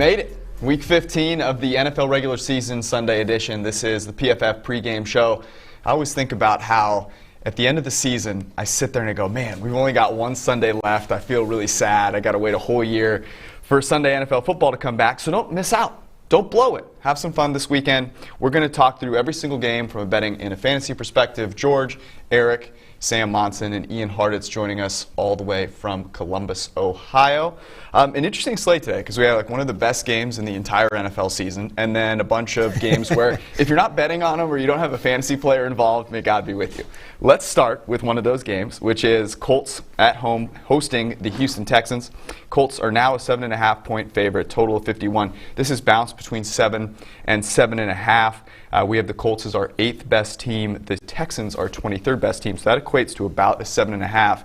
made it. Week 15 of the NFL regular season Sunday edition. This is the PFF pregame show. I always think about how at the end of the season, I sit there and I go, man, we've only got one Sunday left. I feel really sad. I got to wait a whole year for Sunday NFL football to come back. So don't miss out. Don't blow it. Have some fun this weekend. We're going to talk through every single game from a betting and a fantasy perspective. George, Eric, Sam Monson, and Ian Hartitz joining us all the way from Columbus, Ohio. An interesting slate today because we have one of the best games in the entire NFL season, and then a bunch of games where if you're not betting on them or you don't have a fantasy player involved, may God be with you. Let's start with one of those games, which is Colts at home hosting the Houston Texans. Colts are now a 7.5-point favorite, total of 51. This has bounced between 7 and 7.5. We have the Colts as our 8th best team. The Texans are 23rd best team. So that equates to about a 7.5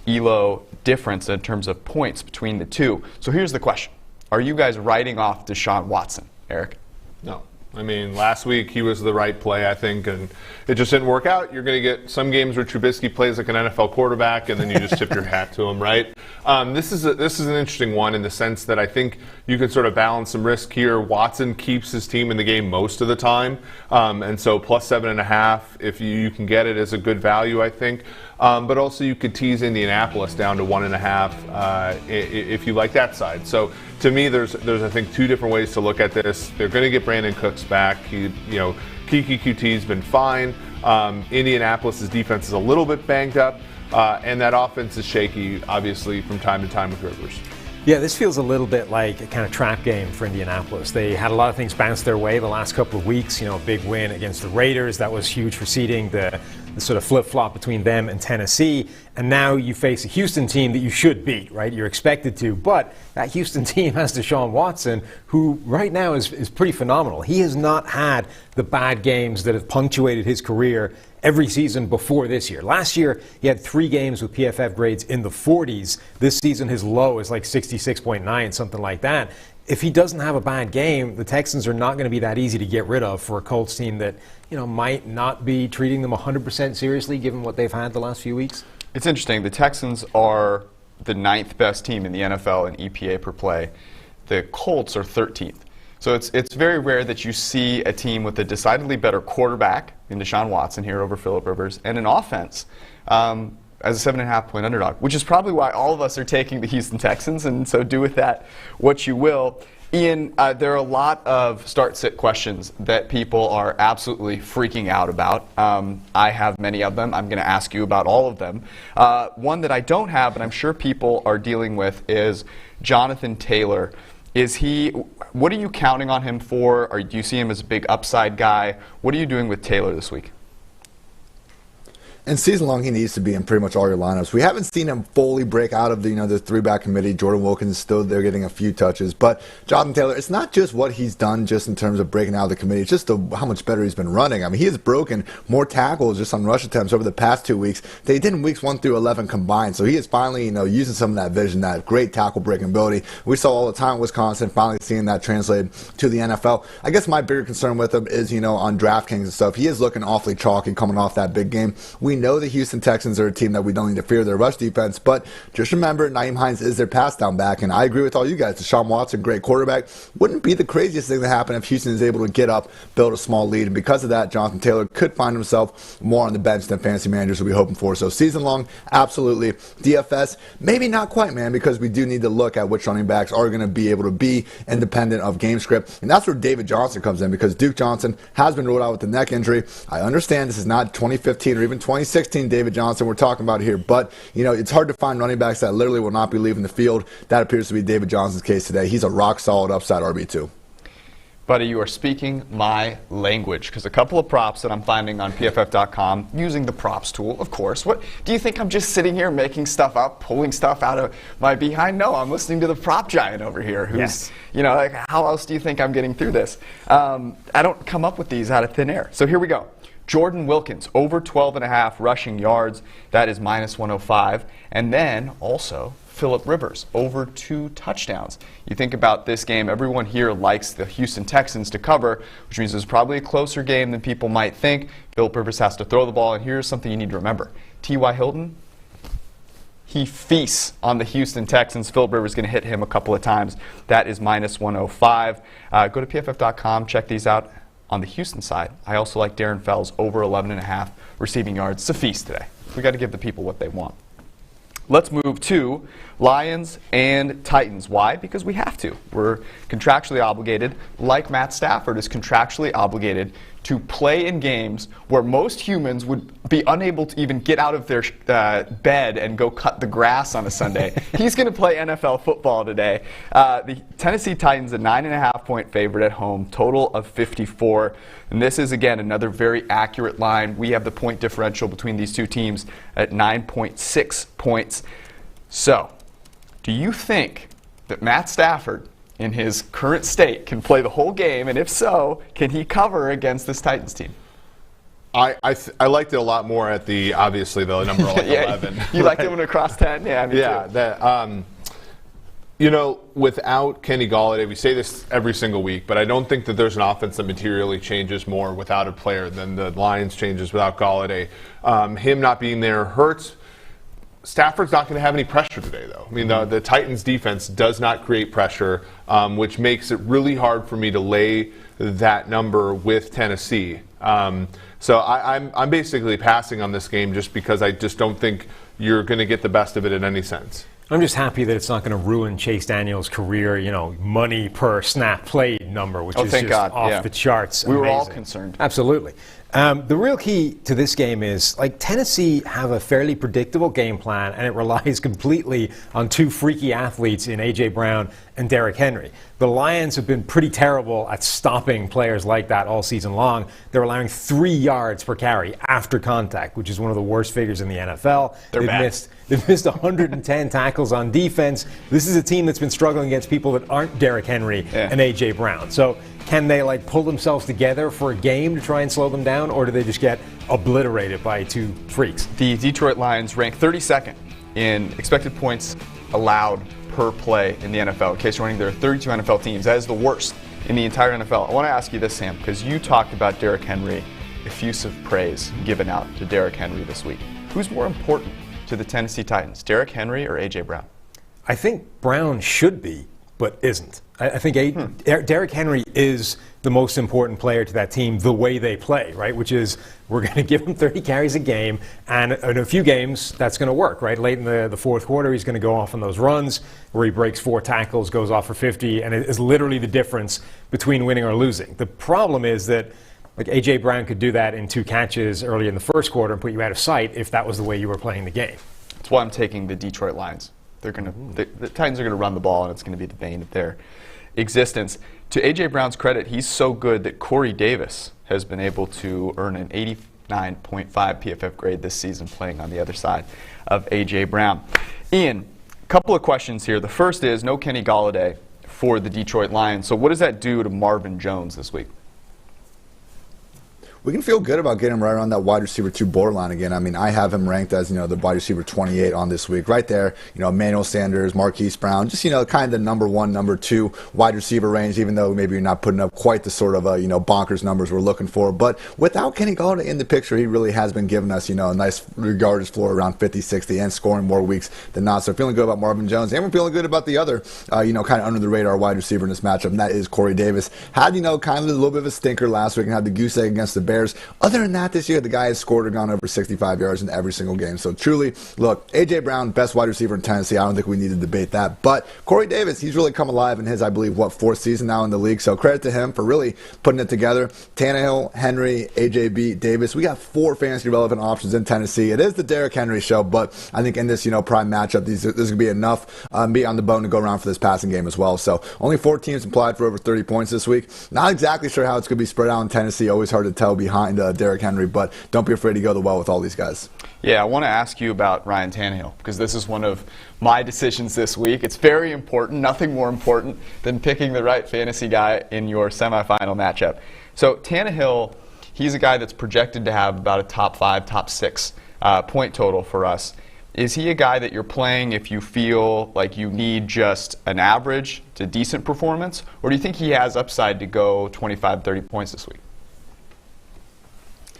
ELO difference in terms of points between the two. So here's the question. Are you guys writing off Deshaun Watson, Eric? No. I mean, last week he was the right play, I think, and it just didn't work out. You're going to get some games where Trubisky plays like an NFL quarterback, and then you just tip your hat to him, right? This is an interesting one in the sense that I think you can sort of balance some risk here. Watson keeps his team in the game most of the time, and so plus 7.5, if you can get it, is a good value, I think. But also you could tease Indianapolis down to 1.5 if you like that side. So to me, there's I think two different ways to look at this. They're going to get Brandon Cooks back. Kiki QT's been fine. Indianapolis' defense is a little bit banged up, and that offense is shaky, obviously, from time to time with Rivers. Yeah, this feels a little bit like a kind of trap game for Indianapolis. They had a lot of things bounce their way the last couple of weeks. A big win against the Raiders. That was huge for seeding the sort of flip-flop between them and Tennessee. And now you face a Houston team that you should beat, right? You're expected to. But that Houston team has Deshaun Watson, who right now is pretty phenomenal. He has not had the bad games that have punctuated his career every season before this year. Last year, he had 3 games with PFF grades in the 40s. This season, his low is like 66.9, something like that. If he doesn't have a bad game, the Texans are not going to be that easy to get rid of for a Colts team that, might not be treating them 100% seriously given what they've had the last few weeks. It's interesting. The Texans are the 9th best team in the NFL in EPA per play. The Colts are 13th. So it's very rare that you see a team with a decidedly better quarterback in Deshaun Watson here over Phillip Rivers and an offense as a 7.5-point underdog, which is probably why all of us are taking the Houston Texans, and so do with that what you will. Ian, there are a lot of start-sit questions that people are absolutely freaking out about. I have many of them. I'm going to ask you about all of them. One that I don't have, but I'm sure people are dealing with, is Jonathan Taylor. What are you counting on him for? Or do you see him as a big upside guy? What are you doing with Taylor this week? And season long, he needs to be in pretty much all your lineups. We haven't seen him fully break out of the 3-back committee. Jordan Wilkins is still there getting a few touches. But Jonathan Taylor, it's not just what he's done just in terms of breaking out of the committee. It's just how much better he's been running. I mean, he has broken more tackles just on rush attempts over the past 2 weeks than he did in weeks 1 through 11 combined. So he is finally, using some of that vision, that great tackle breaking ability. We saw all the time in Wisconsin, finally seeing that translated to the NFL. I guess my bigger concern with him is, on DraftKings and stuff, he is looking awfully chalky coming off that big game. We know the Houston Texans are a team that we don't need to fear their rush defense, but just remember, Nyheim Hines is their pass down back, and I agree with all you guys. Deshaun Watson, great quarterback. Wouldn't be the craziest thing to happen if Houston is able to get up, build a small lead, and because of that, Jonathan Taylor could find himself more on the bench than fantasy managers will be hoping for. So season long, absolutely. DFS, maybe not quite, man, because we do need to look at which running backs are going to be able to be independent of game script, and that's where David Johnson comes in, because Duke Johnson has been ruled out with the neck injury. I understand this is not 2015 or even 2016 David Johnson we're talking about here, but it's hard to find running backs that literally will not be leaving the field. That appears to be David Johnson's case today. He's a rock solid upside RB2. Buddy, you are speaking my language, because a couple of props that I'm finding on PFF.com using the props tool, of course. What do you think? I'm just sitting here making stuff up, pulling stuff out of my behind? No, I'm listening to the prop giant over here who's, how else do you think I'm getting through this? I don't come up with these out of thin air. So here we go. Jordan Wilkins, over 12.5 rushing yards. That is minus 105. And then also Phillip Rivers, over 2 touchdowns. You think about this game, everyone here likes the Houston Texans to cover, which means it's probably a closer game than people might think. Phillip Rivers has to throw the ball, and here's something you need to remember. T.Y. Hilton, he feasts on the Houston Texans. Philip Rivers is going to hit him a couple of times. That is minus 105. Go to PFF.com, check these out. On the Houston side, I also like Darren Fells over 11.5 receiving yards. It's a feast today. We got to give the people what they want. Let's move to Lions and Titans. Why? Because we have to. We're contractually obligated, like Matt Stafford is contractually obligated to play in games where most humans would be unable to even get out of their bed and go cut the grass on a Sunday. He's going to play NFL football today. The Tennessee Titans, a 9.5-point favorite at home, total of 54. And this is, again, another very accurate line. We have the point differential between these two teams at 9.6 points. So, do you think that Matt Stafford, in his current state, can play the whole game? And if so, can he cover against this Titans team? I liked it a lot more at obviously the number like 11. You liked it when it crossed 10? Yeah, me too. Without Kenny Golladay, we say this every single week, but I don't think that there's an offense that materially changes more without a player than the Lions changes without Golladay. Him not being there hurts. Stafford's not going to have any pressure today, though. I mean, the Titans' defense does not create pressure, which makes it really hard for me to lay that number with Tennessee. So I'm basically passing on this game just because I just don't think you're going to get the best of it in any sense. I'm just happy that it's not going to ruin Chase Daniel's career, money per snap played number, which is just off the charts. We were amazing. all concerned. Absolutely. The real key to this game is, Tennessee have a fairly predictable game plan, and it relies completely on two freaky athletes in A.J. Brown and Derrick Henry. The Lions have been pretty terrible at stopping players like that all season long. They're allowing 3 yards per carry after contact, which is one of the worst figures in the NFL. They've missed 110 tackles on defense. This is a team that's been struggling against people that aren't Derrick Henry and A.J. Brown. So can they pull themselves together for a game to try and slow them down, or do they just get obliterated by two freaks? The Detroit Lions rank 32nd in expected points allowed per play in the NFL. In case you're wondering, there are 32 NFL teams. That is the worst in the entire NFL. I want to ask you this, Sam, because you talked about Derrick Henry, effusive praise given out to Derrick Henry this week. Who's more important to the Tennessee Titans, Derrick Henry or A.J. Brown? I think Brown should be, but isn't. I think Derrick Henry is the most important player to that team the way they play, right? Which is we're going to give him 30 carries a game, and in a few games that's going to work, right? Late in the fourth quarter, he's going to go off on those runs where he breaks 4 tackles, goes off for 50, and it is literally the difference between winning or losing. The problem is that A.J. Brown could do that in 2 catches early in the first quarter and put you out of sight if that was the way you were playing the game. That's why I'm taking the Detroit Lions. The Titans are going to run the ball, and it's going to be the bane of their existence. To A.J. Brown's credit, he's so good that Corey Davis has been able to earn an 89.5 PFF grade this season playing on the other side of A.J. Brown. Ian, a couple of questions here. The first is no Kenny Golladay for the Detroit Lions. So what does that do to Marvin Jones this week? We can feel good about getting him right around that wide receiver 2 borderline again. I mean, I have him ranked as, the wide receiver 28 on this week. Right there, Emmanuel Sanders, Marquise Brown, just, kind of the number 1, number 2 wide receiver range, even though maybe you're not putting up quite the sort of, bonkers numbers we're looking for. But without Kenny Golladay in the picture, he really has been giving us, a nice yardage floor around 50, 60 and scoring more weeks than not. So feeling good about Marvin Jones. And we're feeling good about the other, kind of under the radar wide receiver in this matchup, and that is Corey Davis. Had, kind of a little bit of a stinker last week and had the goose egg against the Bears. Other than that, this year, the guy has scored or gone over 65 yards in every single game. So truly, look, A.J. Brown, best wide receiver in Tennessee. I don't think we need to debate that. But Corey Davis, he's really come alive in his, I believe, 4th season now in the league. So credit to him for really putting it together. Tannehill, Henry, AJB, Davis. We got 4 fantasy relevant options in Tennessee. It is the Derrick Henry show, but I think in this, prime matchup, there's going to be enough meat on the bone to go around for this passing game as well. So only 4 teams implied for over 30 points this week. Not exactly sure how it's going to be spread out in Tennessee. Always hard to tell behind Derrick Henry, but don't be afraid to go the well with all these guys. Yeah, I want to ask you about Ryan Tannehill because this is one of my decisions this week. It's very important, nothing more important than picking the right fantasy guy in your semifinal matchup. So Tannehill, he's a guy that's projected to have about a top 5, top 6 point total for us. Is he a guy that you're playing if you feel like you need just an average to decent performance, or do you think he has upside to go 25, 30 points this week?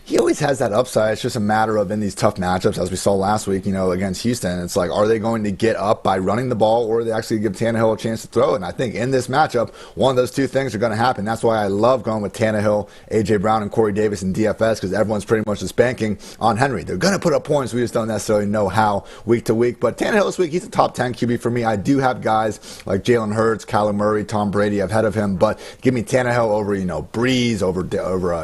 he always has that upside. It's just a matter of in these tough matchups, as we saw last week, against Houston. It's like, are they going to get up by running the ball, or are they actually give Tannehill a chance to throw it? And I think in this matchup, one of those two things are going to happen. That's why I love going with Tannehill, A.J. Brown, and Corey Davis in DFS, because everyone's pretty much just banking on Henry. They're going to put up points. We just don't necessarily know how week to week. But Tannehill this week, he's a top 10 QB for me. I do have guys like Jalen Hurts, Kyler Murray, Tom Brady ahead of him, but give me Tannehill over, Breeze, over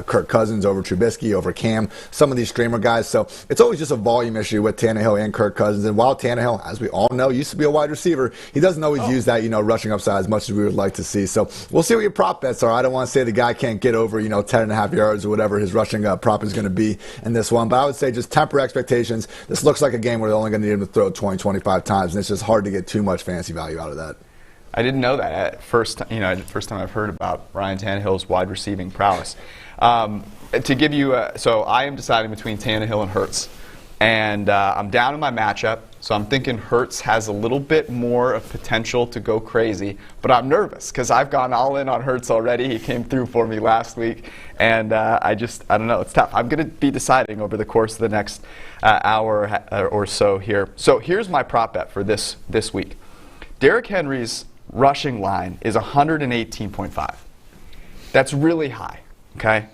Kirk Cousins, over Trubisky, over Cam, some of these streamer guys. So it's always just a volume issue with Tannehill and Kirk Cousins. And while Tannehill, as we all know, used to be a wide receiver, he doesn't always use that, rushing upside as much as we would like to see. So we'll see what your prop bets are. I don't want to say the guy can't get over, 10.5 yards or whatever his rushing prop is going to be in this one. But I would say just temper expectations. This looks like a game where they're only going to need him to throw 20, 25 times. And it's just hard to get too much fantasy value out of that. I didn't know that at first. First time I've heard about Ryan Tannehill's wide receiving prowess. To give you, so I am deciding between Tannehill and Hurts, and I'm down in my matchup. So I'm thinking Hurts has a little bit more of potential to go crazy, but I'm nervous because I've gone all in on Hurts already. He came through for me last week, and I don't know. It's tough. I'm going to be deciding over the course of the next hour or so here. So here's my prop bet for this week. Derrick Henry's rushing line is 118.5. That's really high, okay?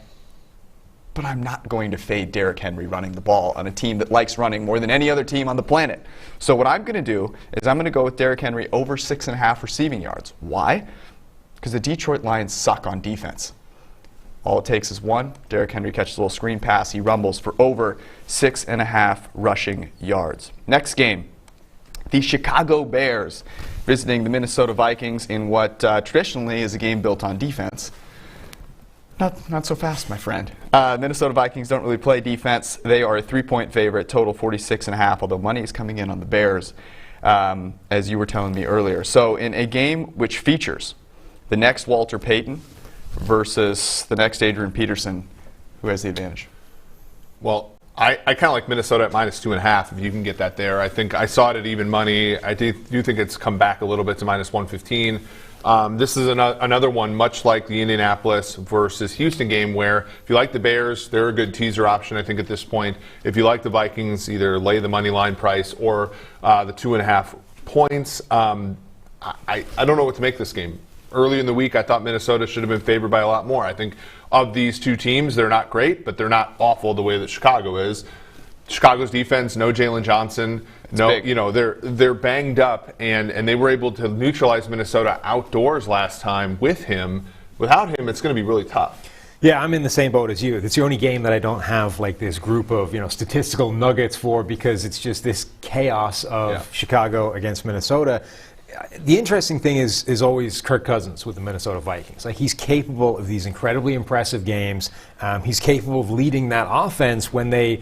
But I'm not going to fade Derrick Henry running the ball on a team that likes running more than any other team on the planet. So what I'm going to do is I'm going to go with Derrick Henry over 6.5 receiving yards. Why? Because the Detroit Lions suck on defense. All it takes is one. Derrick Henry catches a little screen pass. He rumbles for over 6.5 rushing yards. Next game, the Chicago Bears visiting the Minnesota Vikings in what traditionally is a game built on defense. Not so fast, my friend. Minnesota Vikings don't really play defense. They are a 3-point favorite, total 46.5, although money is coming in on the Bears, as you were telling me earlier. So in a game which features the next Walter Payton versus the next Adrian Peterson, who has the advantage? Well, I kind of like Minnesota at -2.5 if you can get that there. I think I saw it at even money. I do think it's come back a little bit to -115. This is another one, much like the Indianapolis versus Houston game, where if you like the Bears, they're a good teaser option, I think, at this point. If you like the Vikings, either lay the money line price or the 2.5 points. I don't know what to make this game. Early in the week, I thought Minnesota should have been favored by a lot more. I think of these two teams, they're not great, but they're not awful the way that Chicago is. Chicago's defense, no Jalen Johnson, they're banged up, and they were able to neutralize Minnesota outdoors last time with him. Without him, it's going to be really tough. Yeah, I'm in the same boat as you. It's the only game that I don't have like this group of statistical nuggets for, because it's just this chaos of Chicago against Minnesota. The interesting thing is always Kirk Cousins with the Minnesota Vikings. Like, he's capable of these incredibly impressive games. He's capable of leading that offense when they,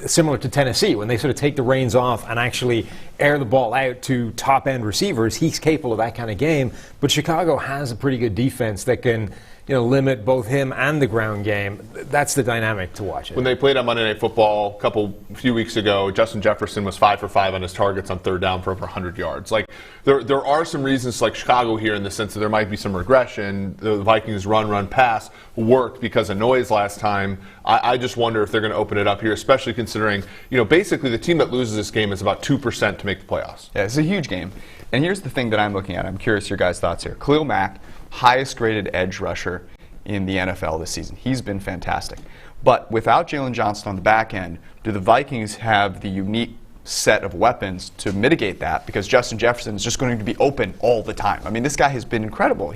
similar to Tennessee, when they sort of take the reins off and actually air the ball out to top-end receivers. He's capable of that kind of game. But Chicago has a pretty good defense that can limit both him and the ground game. That's the dynamic to watch it. When they played on Monday Night Football a few weeks ago, Justin Jefferson was 5 for 5 on his targets on third down for over 100 yards. Like, there are some reasons, like Chicago here, in the sense that there might be some regression. The Vikings run, pass worked because of noise last time. I just wonder if they're going to open it up here, especially considering, basically the team that loses this game is about 2% to make the playoffs. Yeah, it's a huge game. And here's the thing that I'm looking at. I'm curious your guys' thoughts here. Khalil Mack, highest graded edge rusher in the NFL this season. He's been fantastic. But without Jalen Johnson on the back end, do the Vikings have the unique set of weapons to mitigate that? Because Justin Jefferson is just going to be open all the time. I mean, this guy has been incredible.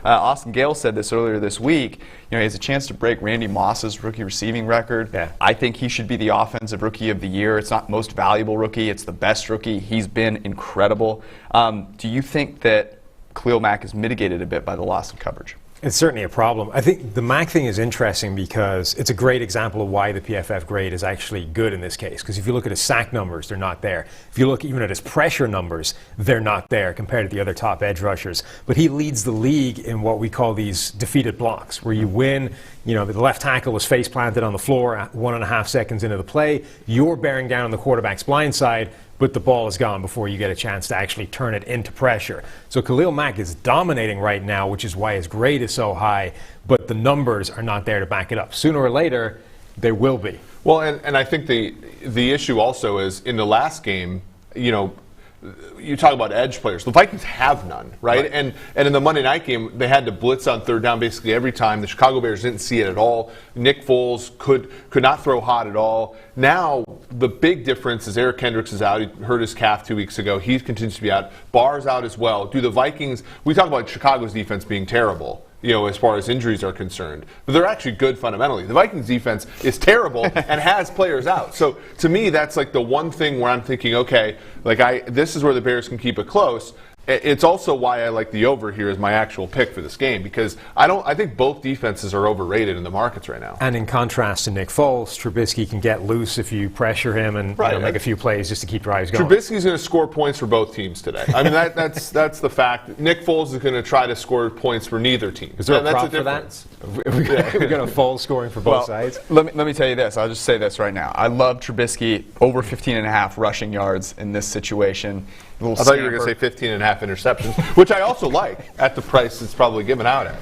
Austin Gale said this earlier this week. He has a chance to break Randy Moss's rookie receiving record. Yeah. I think he should be the offensive rookie of the year. It's not most valuable rookie. It's the best rookie. He's been incredible. Do you think that Khalil Mack is mitigated a bit by the loss of coverage? It's certainly a problem. I think the Mack thing is interesting because it's a great example of why the PFF grade is actually good in this case. Because if you look at his sack numbers, they're not there. If you look even at his pressure numbers, they're not there compared to the other top edge rushers. But he leads the league in what we call these defeated blocks, where you win, the left tackle was face planted on the floor at 1.5 seconds into the play. You're bearing down on the quarterback's blind side, but the ball is gone before you get a chance to actually turn it into pressure. So Khalil Mack is dominating right now, which is why his grade is so high, but the numbers are not there to back it up. Sooner or later, They will be. Well, and I think the issue also is in the last game, you talk about edge players. The Vikings have none, right? And in the Monday night game, they had to blitz on third down basically every time. The Chicago Bears didn't see it at all. Nick Foles could not throw hot at all. Now, the big difference is Eric Kendricks is out. He hurt his calf 2 weeks ago. He continues to be out. Barr's out as well. Do the Vikings, we talk about Chicago's defense being terrible, as far as injuries are concerned. But they're actually good fundamentally. The Vikings defense is terrible and has players out. So to me, that's like the one thing where I'm thinking, okay, this is where the Bears can keep it close. It's also why I like the over here as my actual pick for this game, because I think both defenses are overrated in the markets right now. And in contrast to Nick Foles, Trubisky can get loose if you pressure him and make a few plays just to keep drives going. Trubisky's going to score points for both teams today. I mean, that's the fact. Nick Foles is going to try to score points for neither team. Is there a prop for that? We're going to Foles scoring for both sides? Let me tell you this. I'll just say this right now. I love Trubisky over 15.5 rushing yards in this situation. I thought you were going to say 15.5 interceptions, which I also like at the price it's probably given out at.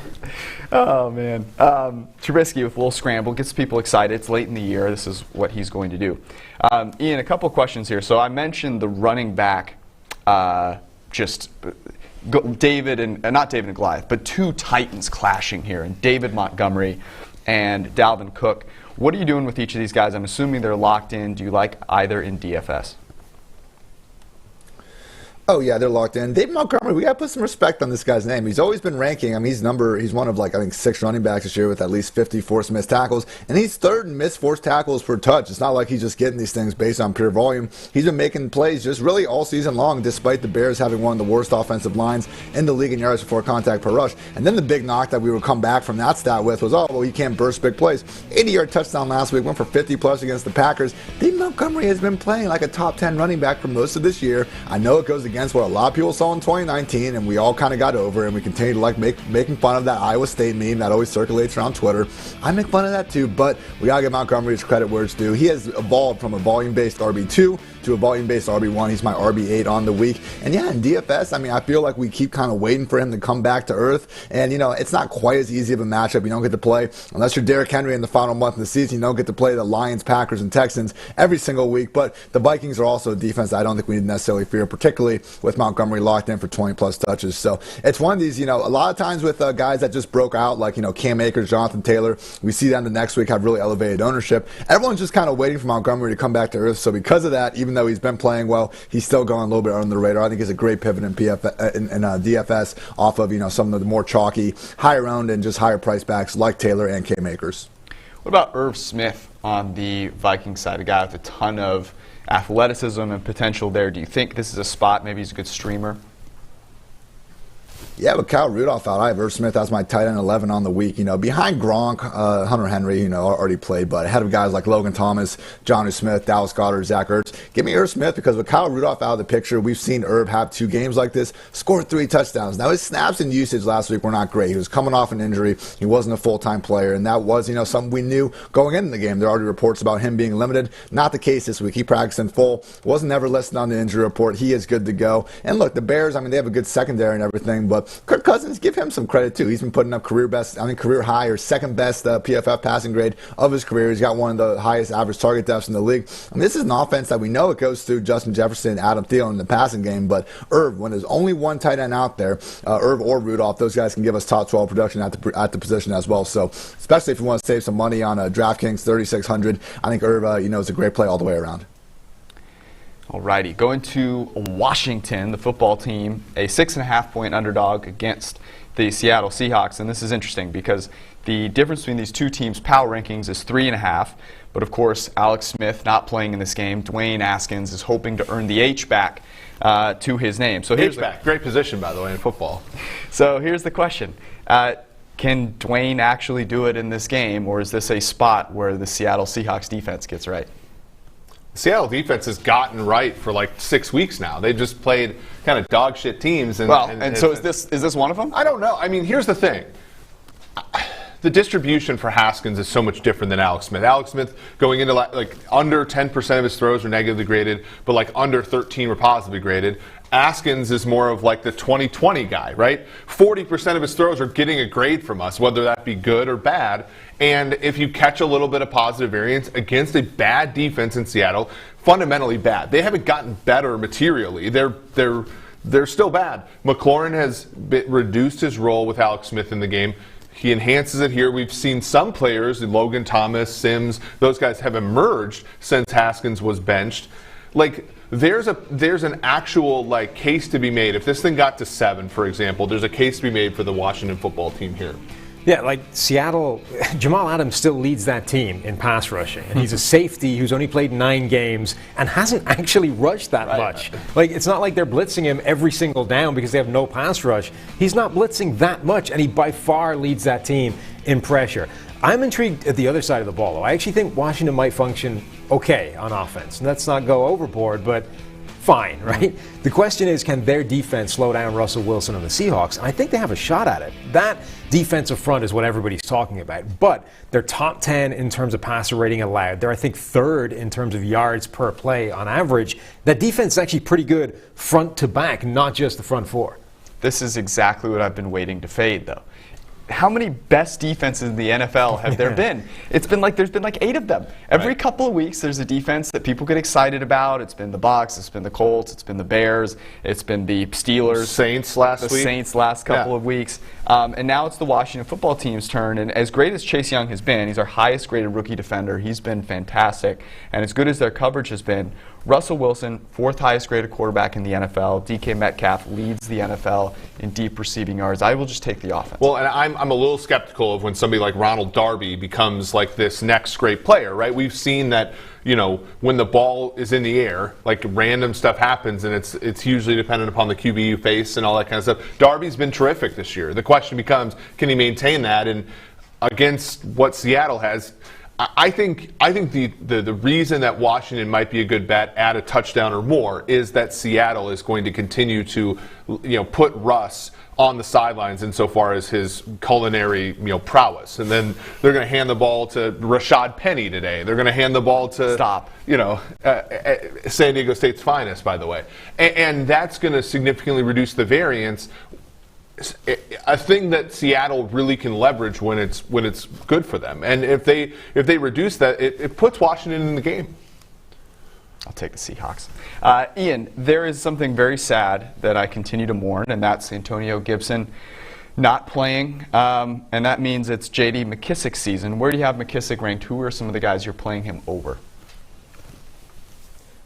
Oh, man. Trubisky with a little scramble gets people excited. It's late in the year. This is what he's going to do. Ian, a couple of questions here. So I mentioned the running back, David and not David and Goliath, but two Titans clashing here, and David Montgomery and Dalvin Cook. What are you doing with each of these guys? I'm assuming they're locked in. Do you like either in DFS? Oh, yeah, they're locked in. David Montgomery, we got to put some respect on this guy's name. He's always been ranking. I mean, he's one of, I think, 6 running backs this year with at least 50 forced missed tackles. And he's third in missed forced tackles per touch. It's not like he's just getting these things based on pure volume. He's been making plays just really all season long, despite the Bears having one of the worst offensive lines in the league in yards before contact per rush. And then the big knock that we would come back from that stat with was, he can't burst big plays. 80-yard touchdown last week, went for 50-plus against the Packers. David Montgomery has been playing like a top 10 running back for most of this year. I know it goes against what a lot of people saw in 2019, and we all kind of got over, and we continue to making fun of that Iowa State meme that always circulates around Twitter. I make fun of that too, but we gotta give Montgomery his credit where it's due. He has evolved from a volume-based RB2 to a volume-based RB1. He's my RB8 on the week. And yeah, in DFS, I mean, I feel like we keep kind of waiting for him to come back to earth. And, it's not quite as easy of a matchup. You don't get to play, unless you're Derrick Henry in the final month of the season, you don't get to play the Lions, Packers, and Texans every single week. But the Vikings are also a defense that I don't think we need to necessarily fear, particularly with Montgomery locked in for 20-plus touches. So it's one of these, a lot of times with guys that just broke out, like, Cam Akers, Jonathan Taylor, we see them the next week have really elevated ownership. Everyone's just kind of waiting for Montgomery to come back to earth. So because of that, even though he's been playing well, he's still going a little bit under the radar. I think he's a great pivot in DFS off of some of the more chalky, higher owned and just higher price backs like Taylor and Cam Akers. What about Irv Smith on the Vikings side, a guy with a ton of athleticism and potential there? Do you think this is a spot? Maybe he's a good streamer. Yeah, with Kyle Rudolph out, I have Irv Smith as my tight end 11 on the week. Behind Gronk, Hunter Henry, already played, but ahead of guys like Logan Thomas, Jonnu Smith, Dallas Goedert, Zach Ertz. Give me Irv Smith, because with Kyle Rudolph out of the picture, we've seen Irv have 2 games like this, scored 3 touchdowns. Now, his snaps and usage last week were not great. He was coming off an injury. He wasn't a full-time player, and that was, something we knew going into the game. There are already reports about him being limited. Not the case this week. He practiced in full. Wasn't ever listed on the injury report. He is good to go. And look, the Bears, they have a good secondary and everything, but Kirk Cousins, give him some credit too. He's been putting up career high or second best PFF passing grade of his career. He's got one of the highest average target depths in the league. This is an offense that we know it goes through Justin Jefferson and Adam Thielen in the passing game, but Irv, when there's only one tight end out there, Irv or Rudolph, those guys can give us top 12 production at the position as well. So especially if you want to save some money on DraftKings 3,600, I think Irv, is a great play all the way around. Alrighty, going to Washington, the football team, a 6.5-point underdog against the Seattle Seahawks. And this is interesting because the difference between these two teams' power rankings is 3.5. But of course, Alex Smith not playing in this game. Dwayne Haskins is hoping to earn the H back to his name. So here's H-back, great position, by the way, in football. So here's the question. Can Dwayne actually do it in this game, or is this a spot where the Seattle Seahawks defense gets right? Seattle defense has gotten right for 6 weeks now. They just played kind of dog shit teams. So is this one of them? I don't know. Here's the thing. The distribution for Haskins is so much different than Alex Smith. Alex Smith going into under 10% of his throws were negatively graded, but under 13 were positively graded. Haskins is more of the 20-20 guy, right? 40% of his throws are getting a grade from us, whether that be good or bad. And if you catch a little bit of positive variance against a bad defense in Seattle, fundamentally bad. They haven't gotten better materially. They're still bad. McLaurin has reduced his role with Alex Smith in the game. He enhances it here. We've seen some players, Logan Thomas, Sims, those guys have emerged since Haskins was benched. Like, there's an actual case to be made. If this thing got to 7, for example, there's a case to be made for the Washington football team here. Yeah, like Seattle, Jamal Adams still leads that team in pass rushing. And he's a safety who's only played 9 games and hasn't actually rushed that much. Like, it's not like they're blitzing him every single down because they have no pass rush. He's not blitzing that much, and he by far leads that team in pressure. I'm intrigued at the other side of the ball, though. I actually think Washington might function okay on offense. And let's not go overboard, but fine, right? The question is, can their defense slow down Russell Wilson and the Seahawks? And I think they have a shot at it. That defensive front is what everybody's talking about. But they're top 10 in terms of passer rating allowed. They're, I think, 3rd in terms of yards per play on average. That defense is actually pretty good front to back, not just the front 4. This is exactly what I've been waiting to fade, though. How many best defenses in the NFL have there been? There's been 8 of them. Every couple of weeks, there's a defense that people get excited about. It's been the Bucs, it's been the Colts, it's been the Bears, it's been the Steelers, Saints last couple of weeks, and now it's the Washington football team's turn. And as great as Chase Young has been, he's our highest graded rookie defender. He's been fantastic, and as good as their coverage has been, Russell Wilson, 4th highest graded quarterback in the NFL. DK Metcalf leads the NFL in deep receiving yards. I will just take the offense. Well, and I'm a little skeptical of when somebody like Ronald Darby becomes like this next great player, right? We've seen that, when the ball is in the air, like random stuff happens, and it's usually dependent upon the QB you face and all that kind of stuff. Darby's been terrific this year. The question becomes, can he maintain that? And against what Seattle has, I think the reason that Washington might be a good bet at a touchdown or more is that Seattle is going to continue to put Russ on the sidelines insofar as his culinary prowess, and then they're going to hand the ball to Rashad Penny today. They're going to hand the ball to San Diego State's finest, by the way, and that's going to significantly reduce the variance. A thing that Seattle really can leverage when it's good for them, and if they reduce that, it puts Washington in the game. I'll take the Seahawks. Ian, there is something very sad that I continue to mourn, and that's Antonio Gibson not playing, and that means it's J.D. McKissick's season. Where do you have McKissick ranked? Who are some of the guys you're playing him over?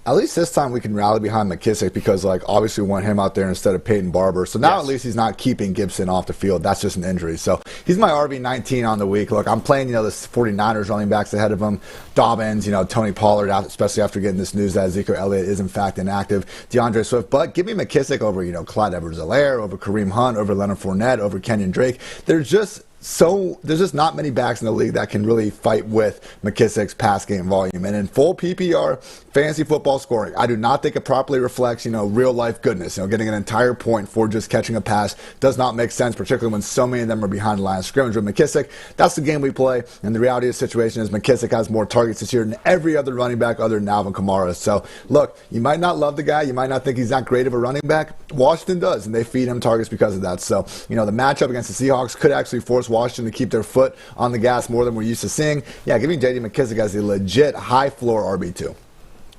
At least this time we can rally behind McKissick because, obviously we want him out there instead of Peyton Barber. So now at least he's not keeping Gibson off the field. That's just an injury. So he's my RB19 on the week. Look, I'm playing, the 49ers running backs ahead of him. Dobbins, Tony Pollard, especially after getting this news that Ezekiel Elliott is in fact inactive. DeAndre Swift. But give me McKissick over, Clyde Edwards-Helaire, over Kareem Hunt, over Leonard Fournette, over Kenyon Drake. There's just not many backs in the league that can really fight with McKissick's pass game volume. And in full PPR fantasy football scoring, I do not think it properly reflects, real life goodness. Getting an entire point for just catching a pass does not make sense, particularly when so many of them are behind the line of scrimmage. With McKissick, that's the game we play. And the reality of the situation is McKissick has more targets this year than every other running back other than Alvin Kamara. So look, you might not love the guy. You might not think he's that great of a running back. Washington does, and they feed him targets because of that. So, the matchup against the Seahawks could actually force Washington to keep their foot on the gas more than we're used to seeing. Yeah, give me J.D. McKissick as a legit high-floor RB2.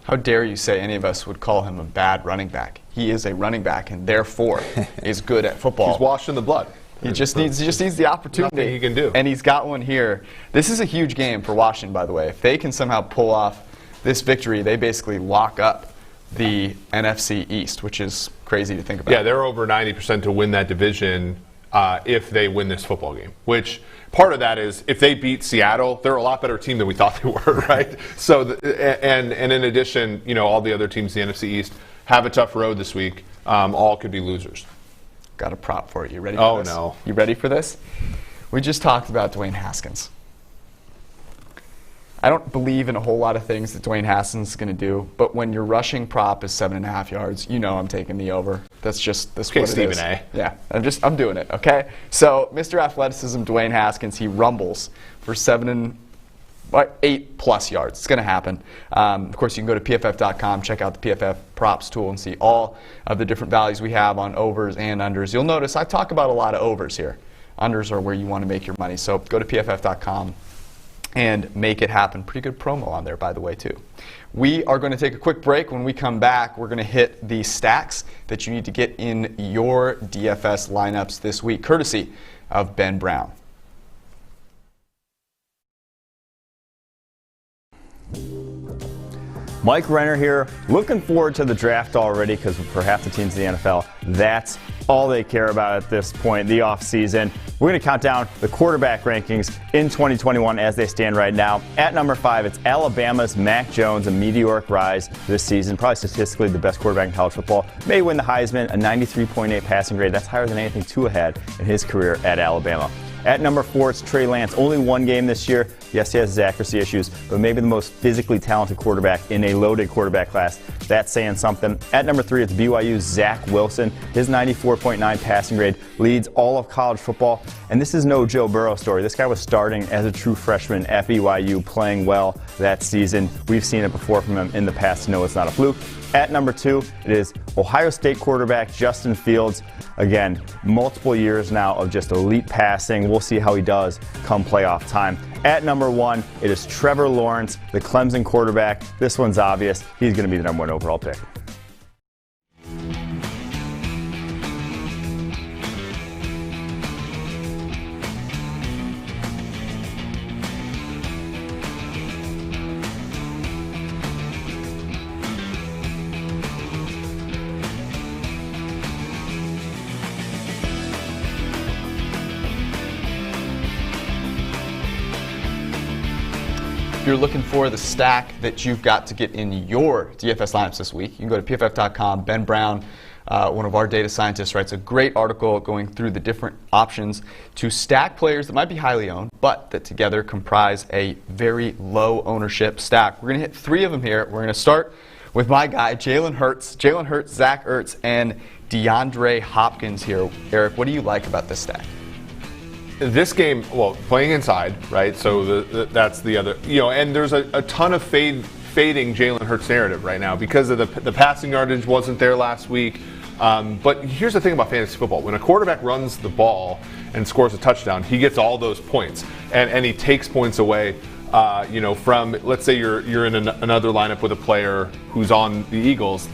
How dare you say any of us would call him a bad running back? He is a running back and therefore is good at football. He's washed in the blood. He just needs the opportunity. Nothing he can do. And he's got one here. This is a huge game for Washington, by the way. If they can somehow pull off this victory, they basically lock up the NFC East, which is crazy to think about. Yeah, they're over 90% to win that division if they win this football game, which part of that is if they beat Seattle, they're a lot better team than we thought they were, right? So, and in addition, all the other teams in the NFC East have a tough road this week. All could be losers. Got a prop for you. You ready for this? Oh, no. You ready for this? We just talked about Dwayne Haskins. I don't believe in a whole lot of things that Dwayne Haskins is going to do, but when your rushing prop is 7.5 yards, I'm taking the over. That's what it Stephen is. A. Yeah, I'm doing it, okay? So, Mr. Athleticism, Dwayne Haskins, he rumbles for 8+ yards. It's going to happen. Of course, you can go to PFF.com, check out the PFF props tool, and see all of the different values we have on overs and unders. You'll notice I talk about a lot of overs here. Unders are where you want to make your money. So go to PFF.com, and make it happen. Pretty good promo on there, by the way, too. We are going to take a quick break. When we come back, we're going to hit the stacks that you need to get in your DFS lineups this week, courtesy of Ben Brown. Mike Renner here, looking forward to the draft already because for half the teams in the NFL, that's all they care about at this point, the offseason. We're going to count down the quarterback rankings in 2021 as they stand right now. At number 5, it's Alabama's Mac Jones, a meteoric rise this season, probably statistically the best quarterback in college football. May win the Heisman, a 93.8 passing grade. That's higher than anything Tua had in his career at Alabama. At number 4, it's Trey Lance. Only one game this year. Yes, he has his accuracy issues, but maybe the most physically talented quarterback in a loaded quarterback class. That's saying something. At number 3, it's BYU's Zach Wilson. His 94.9 passing grade leads all of college football. And this is no Joe Burrow story. This guy was starting as a true freshman at BYU, playing well that season. We've seen it before from him in the past. No, it's not a fluke. At number 2, it is Ohio State quarterback Justin Fields. Again, multiple years now of just elite passing. We'll see how he does come playoff time. At number 1, it is Trevor Lawrence, the Clemson quarterback. This one's obvious. He's going to be the number 1 overall pick. If you're looking for the stack that you've got to get in your DFS lineups this week, you can go to PFF.com. Ben Brown, one of our data scientists, writes a great article going through the different options to stack players that might be highly owned, but that together comprise a very low ownership stack. We're going to hit 3 of them here. We're going to start with my guy, Jalen Hurts, Zach Ertz, and DeAndre Hopkins here. Eric, what do you like about this stack? This game, well, playing inside, right? So that's the other, and there's a ton of fading Jalen Hurts narrative right now because of the passing yardage wasn't there last week. But here's the thing about fantasy football. When a quarterback runs the ball and scores a touchdown, he gets all those points. And he takes points away, from, let's say you're in another lineup with a player who's on the Eagles.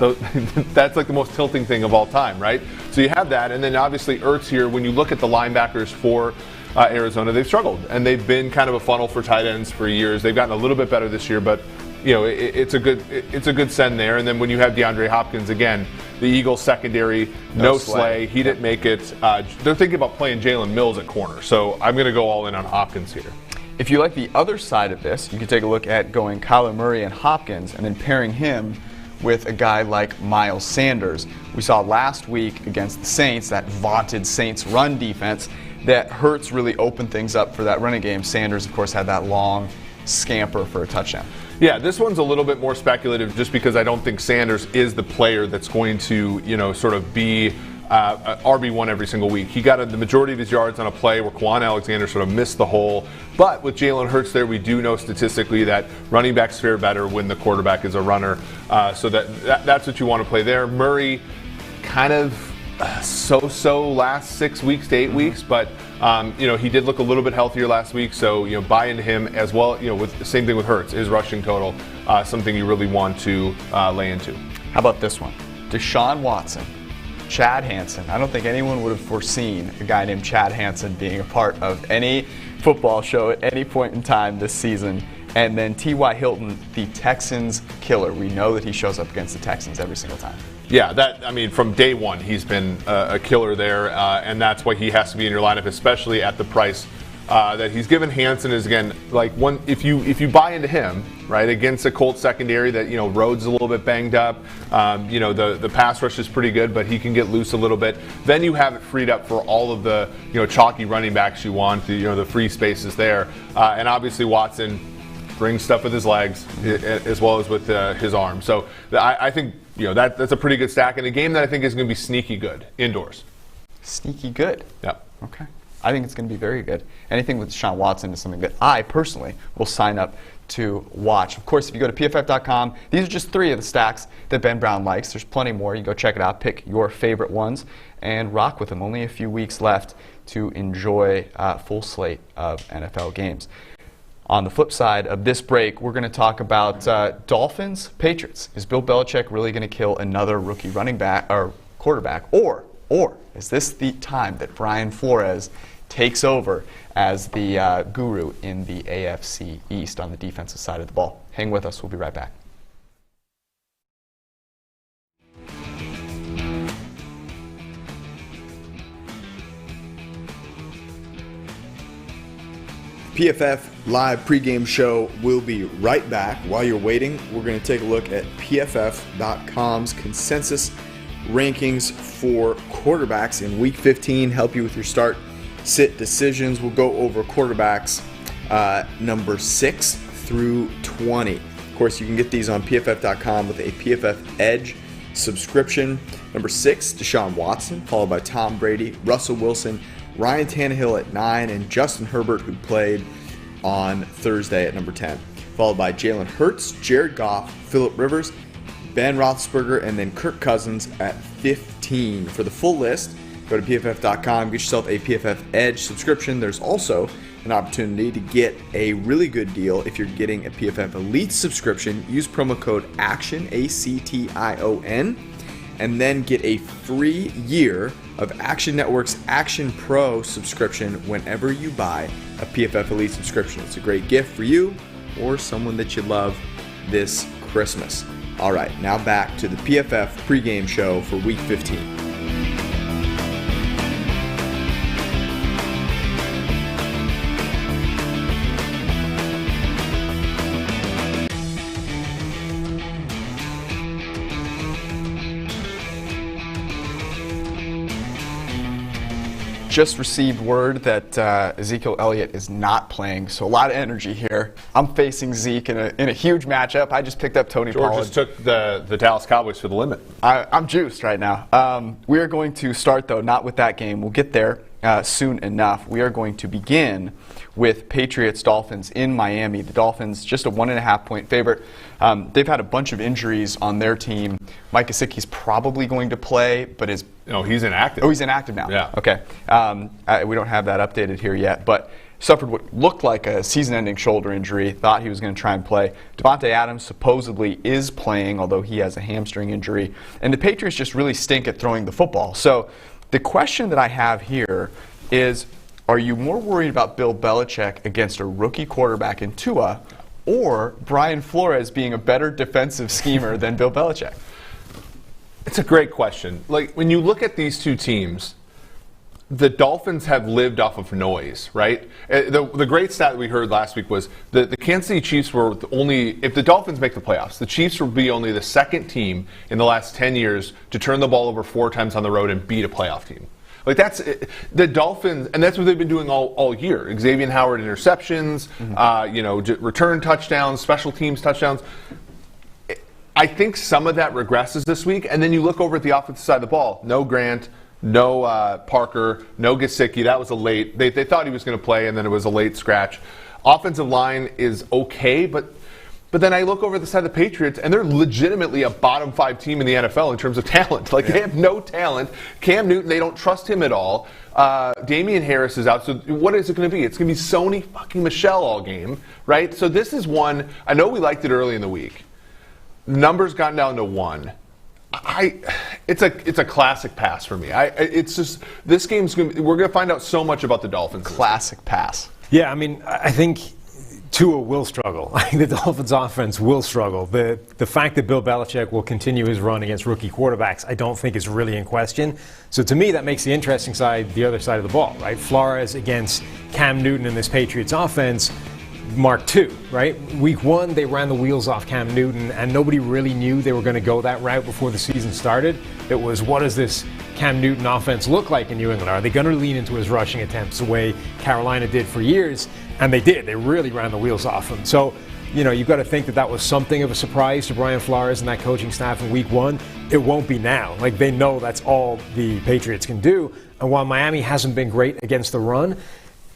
That's like the most tilting thing of all time, right? So you have that. And then obviously Ertz here, when you look at the linebackers for Arizona, they've struggled, and they've been kind of a funnel for tight ends for years. They've gotten a little bit better this year, but it's a good send there. And then when you have DeAndre Hopkins again, the Eagles secondary, no Slay, he didn't make it. They're thinking about playing Jalen Mills at corner, so I'm going to go all in on Hopkins here. If you like the other side of this, you can take a look at going Kyler Murray and Hopkins, and then pairing him with a guy like Miles Sanders. We saw last week against the Saints, that vaunted Saints run defense, that Hurts really opened things up for that running game. Sanders, of course, had that long scamper for a touchdown. Yeah, this one's a little bit more speculative just because I don't think Sanders is the player that's going to, sort of be RB1 every single week. He got the majority of his yards on a play where Quan Alexander sort of missed the hole. But with Jalen Hurts there, we do know statistically that running backs fare better when the quarterback is a runner. So that's what you want to play there. Murray kind of so last 6 weeks to 8 weeks, but he did look a little bit healthier last week, so buy into him as well. With the same thing with Hurts, his rushing total, something you really want to lay into. How about this one? Deshaun Watson, Chad Hansen. I don't think anyone would have foreseen a guy named Chad Hansen being a part of any football show at any point in time this season. And then T.Y. Hilton, the Texans killer. We know that he shows up against the Texans every single time. Yeah, from day one, he's been a killer there, and that's why he has to be in your lineup, especially at the price that he's given. Hansen is, again, like one. If you buy into him, right, against a Colts secondary that Rhodes is a little bit banged up, the pass rush is pretty good, but he can get loose a little bit. Then you have it freed up for all of the chalky running backs you want, the free spaces there, and obviously Watson brings stuff with his legs as well as with his arm. So I think that's a pretty good stack in a game that I think is going to be sneaky good indoors. Sneaky good? Yeah. Okay. I think it's going to be very good. Anything with Deshaun Watson is something that I personally will sign up to watch. Of course, if you go to PFF.com, these are just 3 of the stacks that Ben Brown likes. There's plenty more. You go check it out, pick your favorite ones, and rock with them. Only a few weeks left to enjoy a full slate of NFL games. On the flip side of this break, we're going to talk about Dolphins, Patriots. Is Bill Belichick really going to kill another rookie running back or quarterback, or is this the time that Brian Flores takes over as the guru in the AFC East on the defensive side of the ball? Hang with us. We'll be right back. PFF live pregame show will be right back. While you're waiting, we're going to take a look at PFF.com's consensus rankings for quarterbacks in Week 15, help you with your start sit decisions. We'll go over quarterbacks number 6 through 20. Of course, you can get these on PFF.com with a PFF Edge subscription. Number 6, Deshaun Watson, followed by Tom Brady, Russell Wilson, Ryan Tannehill at 9, and Justin Herbert, who played on Thursday at number 10. Followed by Jalen Hurts, Jared Goff, Phillip Rivers, Ben Roethlisberger, and then Kirk Cousins at 15. For the full list, go to PFF.com, get yourself a PFF Edge subscription. There's also an opportunity to get a really good deal if you're getting a PFF Elite subscription. Use promo code ACTION, ACTION, and then get a free year of Action Network's Action Pro subscription whenever you buy a PFF Elite subscription. It's a great gift for you or someone that you love this Christmas. All right, now back to the PFF pregame show for Week 15. Just received word that Ezekiel Elliott is not playing, so a lot of energy here. I'm facing Zeke in a huge matchup. I just picked up Tony Pollard. George just took the Dallas Cowboys to the limit. I'm juiced right now. We are going to start, though, not with that game. We'll get there soon enough. We are going to begin with Patriots-Dolphins in Miami. The Dolphins, just a 1.5-point favorite. They've had a bunch of injuries on their team. Mike Gesicki's probably going to play, but is... No, he's inactive. Oh, he's inactive now. Yeah. Okay. We don't have that updated here yet, but suffered what looked like a season-ending shoulder injury. Thought he was going to try and play. Devontae Adams supposedly is playing, although he has a hamstring injury. And the Patriots just really stink at throwing the football. So the question that I have here is, are you more worried about Bill Belichick against a rookie quarterback in Tua, or Brian Flores being a better defensive schemer than Bill Belichick? It's a great question. Like, when you look at these two teams, the Dolphins have lived off of noise, right? The great stat that we heard last week was the Kansas City Chiefs were if the Dolphins make the playoffs, the Chiefs will be only the second team in the last 10 years to turn the ball over 4 times on the road and beat a playoff team. Like, that's the Dolphins, and that's what they've been doing all year. Xavier Howard interceptions, return touchdowns, special teams touchdowns. I think some of that regresses this week, and then you look over at the offensive side of the ball. No Grant, no Parker, no Gesicki. That was a late. They thought he was going to play, and then it was a late scratch. Offensive line is okay, but then I look over the side of the Patriots, and they're legitimately a bottom 5 team in the NFL in terms of talent. Like, they have no talent. Cam Newton, they don't trust him at all. Damian Harris is out. So what is it going to be? It's going to be Sony fucking Michel all game, right? So this is one. I know we liked it early in the week. Numbers gotten down to 1. It's a classic pass for me. It's just, this game's we're going to find out so much about the Dolphins. Classic pass. Yeah, I mean, I think Tua will struggle. I think the Dolphins' offense will struggle. The fact that Bill Belichick will continue his run against rookie quarterbacks, I don't think is really in question. So to me, that makes the interesting side the other side of the ball, right? Flores against Cam Newton in this Patriots offense. Mark II, right? Week 1, they ran the wheels off Cam Newton, and nobody really knew they were going to go that route before the season started. It was, what does this Cam Newton offense look like in New England? Are they going to lean into his rushing attempts the way Carolina did for years? And they did. They really ran the wheels off him. So, you've got to think that was something of a surprise to Brian Flores and that coaching staff in Week 1. It won't be now. Like, they know that's all the Patriots can do. And while Miami hasn't been great against the run,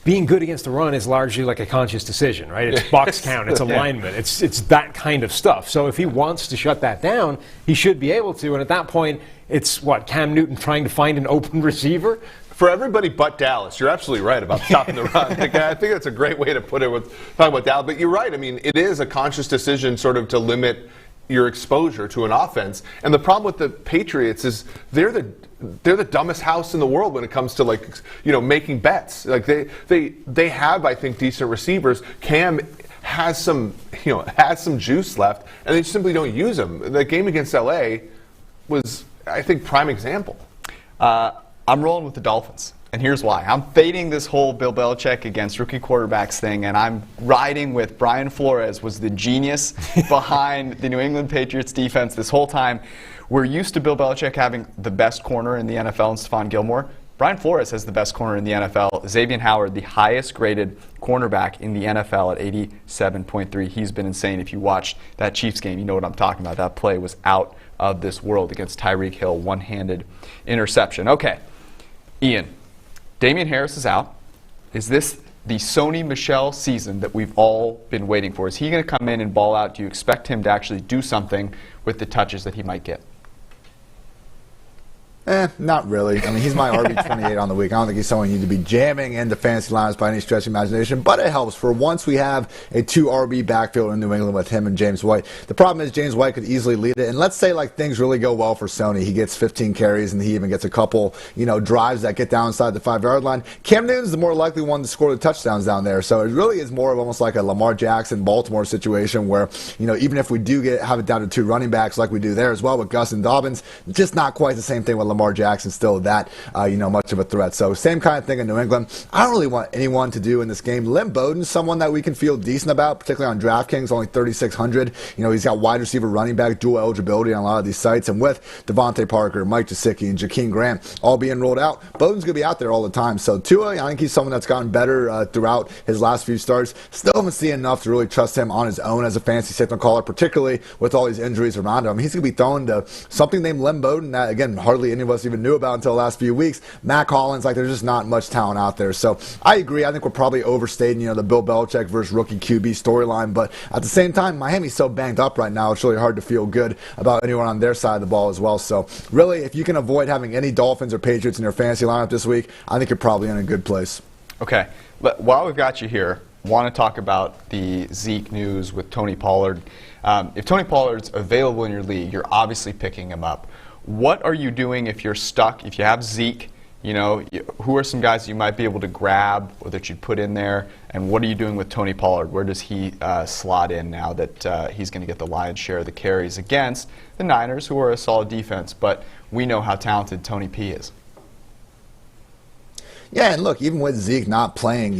being good against the run is largely like a conscious decision, right? It's box count, it's alignment, it's that kind of stuff. So if he wants to shut that down, he should be able to. And at that point, it's Cam Newton trying to find an open receiver for everybody but Dallas, you're absolutely right about stopping the run. Like, I think that's a great way to put it with talking about Dallas. But you're right. I mean, it is a conscious decision sort of to limit your exposure to an offense. And the problem with the Patriots is they're the dumbest house in the world when it comes to, like, you know, making bets. Like they have, I think, decent receivers. Cam has some juice left, and they simply don't use him. The game against LA was, I think, prime example. I'm rolling with the Dolphins, and here's why. I'm fading this whole Bill Belichick against rookie quarterbacks thing, and I'm riding with Brian Flores was the genius behind the New England Patriots defense this whole time. We're used to Bill Belichick having the best corner in the NFL in Stephon Gilmore. Brian Flores has the best corner in the NFL. Xavier Howard, the highest graded cornerback in the NFL at 87.3. He's been insane. If you watched that Chiefs game, you know what I'm talking about. That play was out of this world against Tyreek Hill, one-handed interception. Okay, Ian, Damian Harris is out. Is this the Sony Michel season that we've all been waiting for? Is he going to come in and ball out? Do you expect him to actually do something with the touches that he might get? Not really. I mean, he's my RB28 on the week. I don't think he's someone you need to be jamming into fantasy lineups by any stretch of imagination, but it helps. For once, we have a 2 RB backfield in New England with him and James White. The problem is James White could easily lead it, and let's say like things really go well for Sony. He gets 15 carries, and he even gets a couple, drives that get down inside the 5-yard line. Cam Newton's the more likely one to score the touchdowns down there, so it really is more of almost like a Lamar Jackson, Baltimore situation where, even if we do have it down to 2 running backs like we do there as well with Gus and Dobbins, just not quite the same thing with Lamar Jackson still that much of a threat. So same kind of thing in New England. I don't really want anyone to do in this game. Lynn Bowden's someone that we can feel decent about, particularly on DraftKings, only 3,600. He's got wide receiver, running back, dual eligibility on a lot of these sites, and with Devontae Parker, Mike Gesicki, and Jakeem Grant all being rolled out, Bowden's going to be out there all the time. So Tua, I think he's someone that's gotten better throughout his last few starts. Still haven't seen enough to really trust him on his own as a fantasy signal caller, particularly with all these injuries around him. He's going to be thrown to something named Lynn Bowden that, again, hardly any of us even knew about until the last few weeks. Matt Collins, there's just not much talent out there. So I agree. I think we're probably overstating, the Bill Belichick versus rookie QB storyline. But at the same time, Miami's so banged up right now, it's really hard to feel good about anyone on their side of the ball as well. So really, if you can avoid having any Dolphins or Patriots in your fantasy lineup this week, I think you're probably in a good place. Okay. But while we've got you here, want to talk about the Zeke news with Tony Pollard. If Tony Pollard's available in your league, you're obviously picking him up. What are you doing if you're stuck, if you have Zeke? Who are some guys you might be able to grab or that you'd put in there? And what are you doing with Tony Pollard? Where does he slot in now that he's going to get the lion's share of the carries against the Niners, who are a solid defense, but we know how talented Tony P is? Yeah, and look, even with Zeke not playing,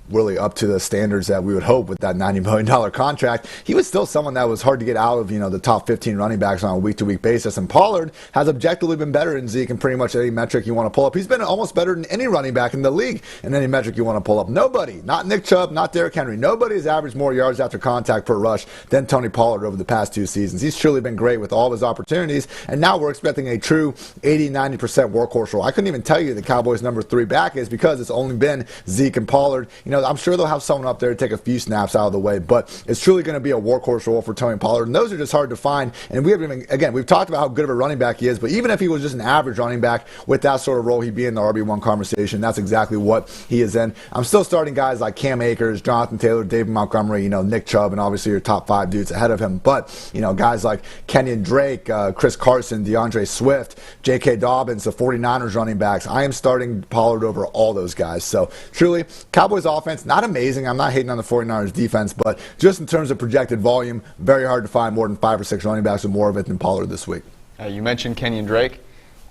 really up to the standards that we would hope with that $90 million contract, he was still someone that was hard to get out of, the top 15 running backs on a week-to-week basis. And Pollard has objectively been better than Zeke in pretty much any metric you want to pull up. He's been almost better than any running back in the league in any metric you want to pull up. Nobody, not Nick Chubb, not Derrick Henry, nobody has averaged more yards after contact per rush than Tony Pollard over the past 2 seasons. He's truly been great with all of his opportunities, and now we're expecting a true 80-90% workhorse role. I couldn't even tell you the Cowboys' number 3 back is because it's only been Zeke and Pollard. I'm sure they'll have someone up there to take a few snaps out of the way, but it's truly going to be a workhorse role for Tony Pollard, and those are just hard to find. And we've talked about how good of a running back he is, but even if he was just an average running back with that sort of role, he'd be in the RB1 conversation. That's exactly what he is in. I'm still starting guys like Cam Akers, Jonathan Taylor, David Montgomery, Nick Chubb, and obviously your top 5 dudes ahead of him. But, guys like Kenyon Drake, Chris Carson, DeAndre Swift, J.K. Dobbins, the 49ers running backs, I am starting Pollard over all those guys. So truly, Cowboys offense, not amazing. I'm not hating on the 49ers defense, but just in terms of projected volume, very hard to find more than 5 or 6 running backs with more of it than Pollard this week. You mentioned Kenyon Drake.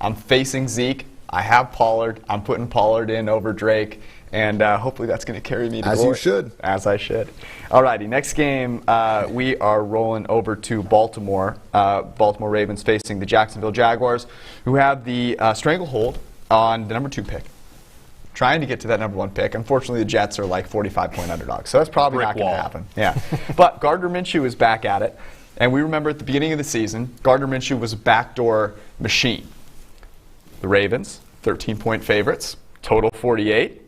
I'm facing Zeke. I have Pollard. I'm putting Pollard in over Drake, and hopefully that's going to carry me to As glory. you should. As I should. All righty, next game, we are rolling over to Baltimore. Baltimore Ravens facing the Jacksonville Jaguars, who have the stranglehold on the number 2 pick. Trying to get to that number 1 pick. Unfortunately, the Jets are like 45-point underdogs, so that's probably not going to happen. Yeah, but Gardner Minshew is back at it, and we remember at the beginning of the season, Gardner Minshew was a backdoor machine. The Ravens, 13-point favorites, total 48.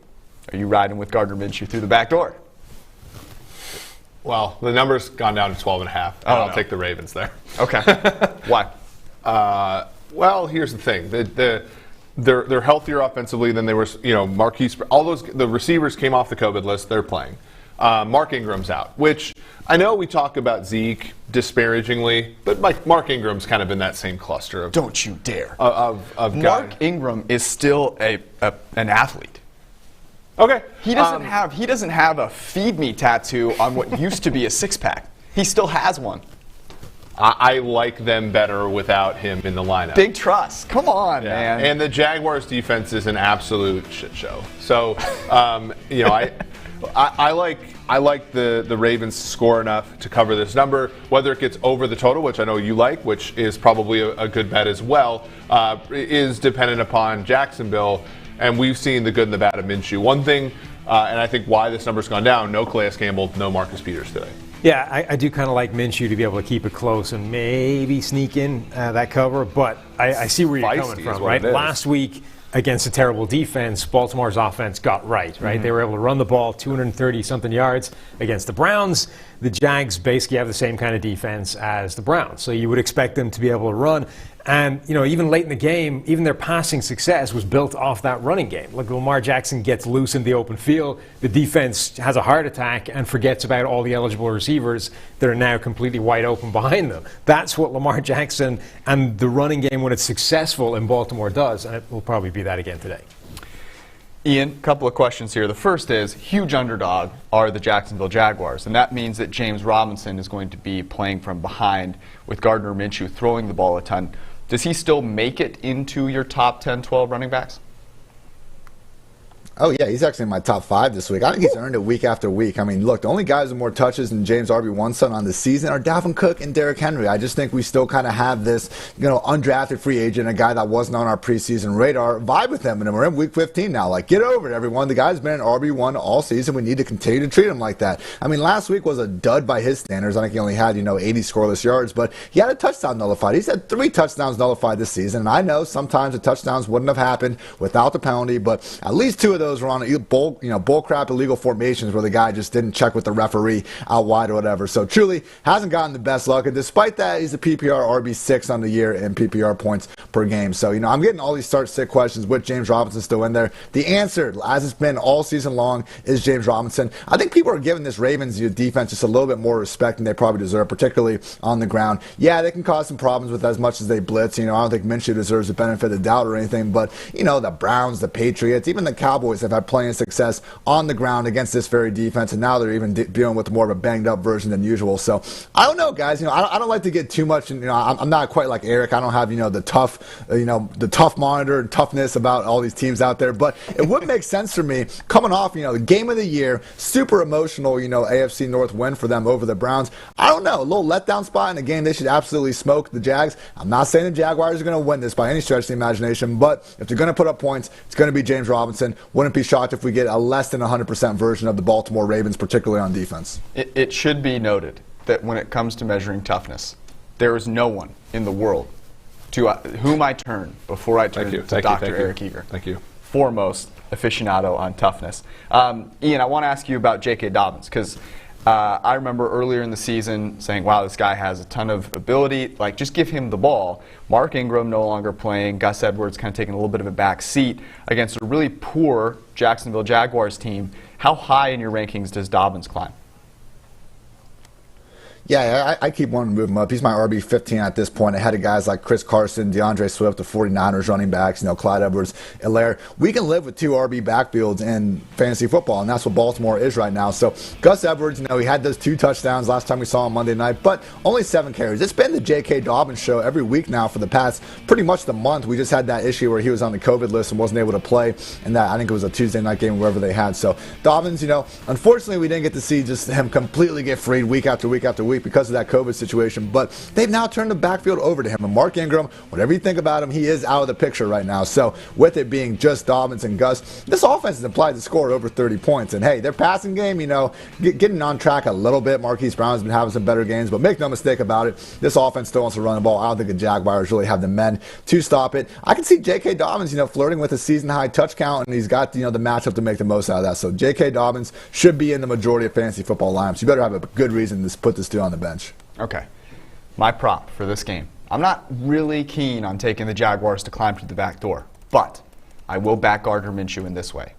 Are you riding with Gardner Minshew through the back door? Well, the number's gone down to 12.5. I'll take the Ravens there. Okay. Why? Well, here's the thing. they're healthier offensively than they were. Marquise, the receivers came off the COVID list. They're playing. Mark Ingram's out, which I know we talk about Zeke disparagingly, but Mark Ingram's kind of in that same cluster of. Don't you dare. Of Mark guys. Ingram is still an athlete. Okay. He doesn't have a feed me tattoo on what used to be a six-pack. He still has one. I like them better without him in the lineup. Big trust. Come on, man. And the Jaguars' defense is an absolute shit show. So, I like the Ravens to score enough to cover this number. Whether it gets over the total, which I know you like, which is probably a good bet as well, is dependent upon Jacksonville. And we've seen the good and the bad of Minshew. One thing, and I think why this number's gone down, no Calais Campbell, no Marcus Peters today. Yeah, I do kind of like Minshew to be able to keep it close and maybe sneak in that cover, but I see where you're coming from, right? Last week against a terrible defense, Baltimore's offense got right? Mm-hmm. They were able to run the ball 230-something yards against the Browns. The Jags basically have the same kind of defense as the Browns, so you would expect them to be able to run. And, even late in the game, even their passing success was built off that running game. Like Lamar Jackson gets loose in the open field, the defense has a heart attack and forgets about all the eligible receivers that are now completely wide open behind them. That's what Lamar Jackson and the running game, when it's successful in Baltimore, does, and it will probably be that again today. Ian, a couple of questions here. The first is, huge underdog are the Jacksonville Jaguars, and that means that James Robinson is going to be playing from behind with Gardner Minshew throwing the ball a ton. Does he still make it into your top 10, 12 running backs? Oh, yeah, he's actually in my top 5 this week. I think he's earned it week after week. I mean, look, the only guys with more touches than James RB1 on the season are Dalvin Cook and Derrick Henry. I just think we still kind of have this, undrafted free agent, a guy that wasn't on our preseason radar, vibe with him. And we're in week 15 now. Like, get over it, everyone. The guy's been an RB1 all season. We need to continue to treat him like that. I mean, last week was a dud by his standards. I think he only had, 80 scoreless yards, but he had a touchdown nullified. He's had 3 touchdowns nullified this season. And I know sometimes the touchdowns wouldn't have happened without the penalty, but at least 2 of those were on bull crap illegal formations where the guy just didn't check with the referee out wide or whatever. So truly hasn't gotten the best luck. And despite that, he's a PPR RB6 on the year in PPR points per game. So, I'm getting all these start-sit questions with James Robinson still in there. The answer, as it's been all season long, is James Robinson. I think people are giving this Ravens defense just a little bit more respect than they probably deserve, particularly on the ground. Yeah, they can cause some problems with as much as they blitz. I don't think Minshew deserves the benefit of the doubt or anything, but, the Browns, the Patriots, even the Cowboys have had plenty of success on the ground against this very defense, and now they're even dealing with more of a banged up version than usual. So I don't know, guys. I don't like to get too much. And, I'm not quite like Eric. I don't have the tough monitor and toughness about all these teams out there. But it would make sense for me coming off the game of the year, super emotional AFC North win for them over the Browns. I don't know, a little letdown spot in a game they should absolutely smoke the Jags. I'm not saying the Jaguars are going to win this by any stretch of the imagination, but if they're going to put up points, it's going to be James Robinson. Wouldn't be shocked if we get a less than 100% version of the Baltimore Ravens, particularly on defense. It should be noted that when it comes to measuring toughness, there is no one in the world to whom I turn before I turn to Dr. Eric Eager. Thank you. Foremost aficionado on toughness. Ian, I want to ask you about J.K. Dobbins, because I remember earlier in the season saying, wow, this guy has a ton of ability. Like, just give him the ball. Mark Ingram no longer playing. Gus Edwards kind of taking a little bit of a back seat against a really poor Jacksonville Jaguars team. How high in your rankings does Dobbins climb? Yeah, I keep wanting to move him up. He's my RB15 at this point, ahead of guys like Chris Carson, DeAndre Swift, the 49ers running backs, Clyde Edwards-Helaire. We can live with 2 RB backfields in fantasy football, and that's what Baltimore is right now. So Gus Edwards, he had those 2 touchdowns last time we saw him Monday night, but only 7 carries. It's been the J.K. Dobbins show every week now for the past pretty much the month. We just had that issue where he was on the COVID list and wasn't able to play, and that I think it was a Tuesday night game, wherever they had. So Dobbins, unfortunately we didn't get to see just him completely get freed week after week after week because of that COVID situation, but they've now turned the backfield over to him. And Mark Ingram, whatever you think about him, he is out of the picture right now. So with it being just Dobbins and Gus, this offense is implied to score over 30 points. And hey, their passing game, getting on track a little bit. Marquise Brown's been having some better games, but make no mistake about it, this offense still wants to run the ball. I don't think the Jaguars really have the men to stop it. I can see J.K. Dobbins, flirting with a season-high touch count, and he's got, the matchup to make the most out of that. So J.K. Dobbins should be in the majority of fantasy football lineups. You better have a good reason to put this dude on the bench. Okay. My prop for this game. I'm not really keen on taking the Jaguars to climb through the back door. But I will back Gardner Minshew in this way.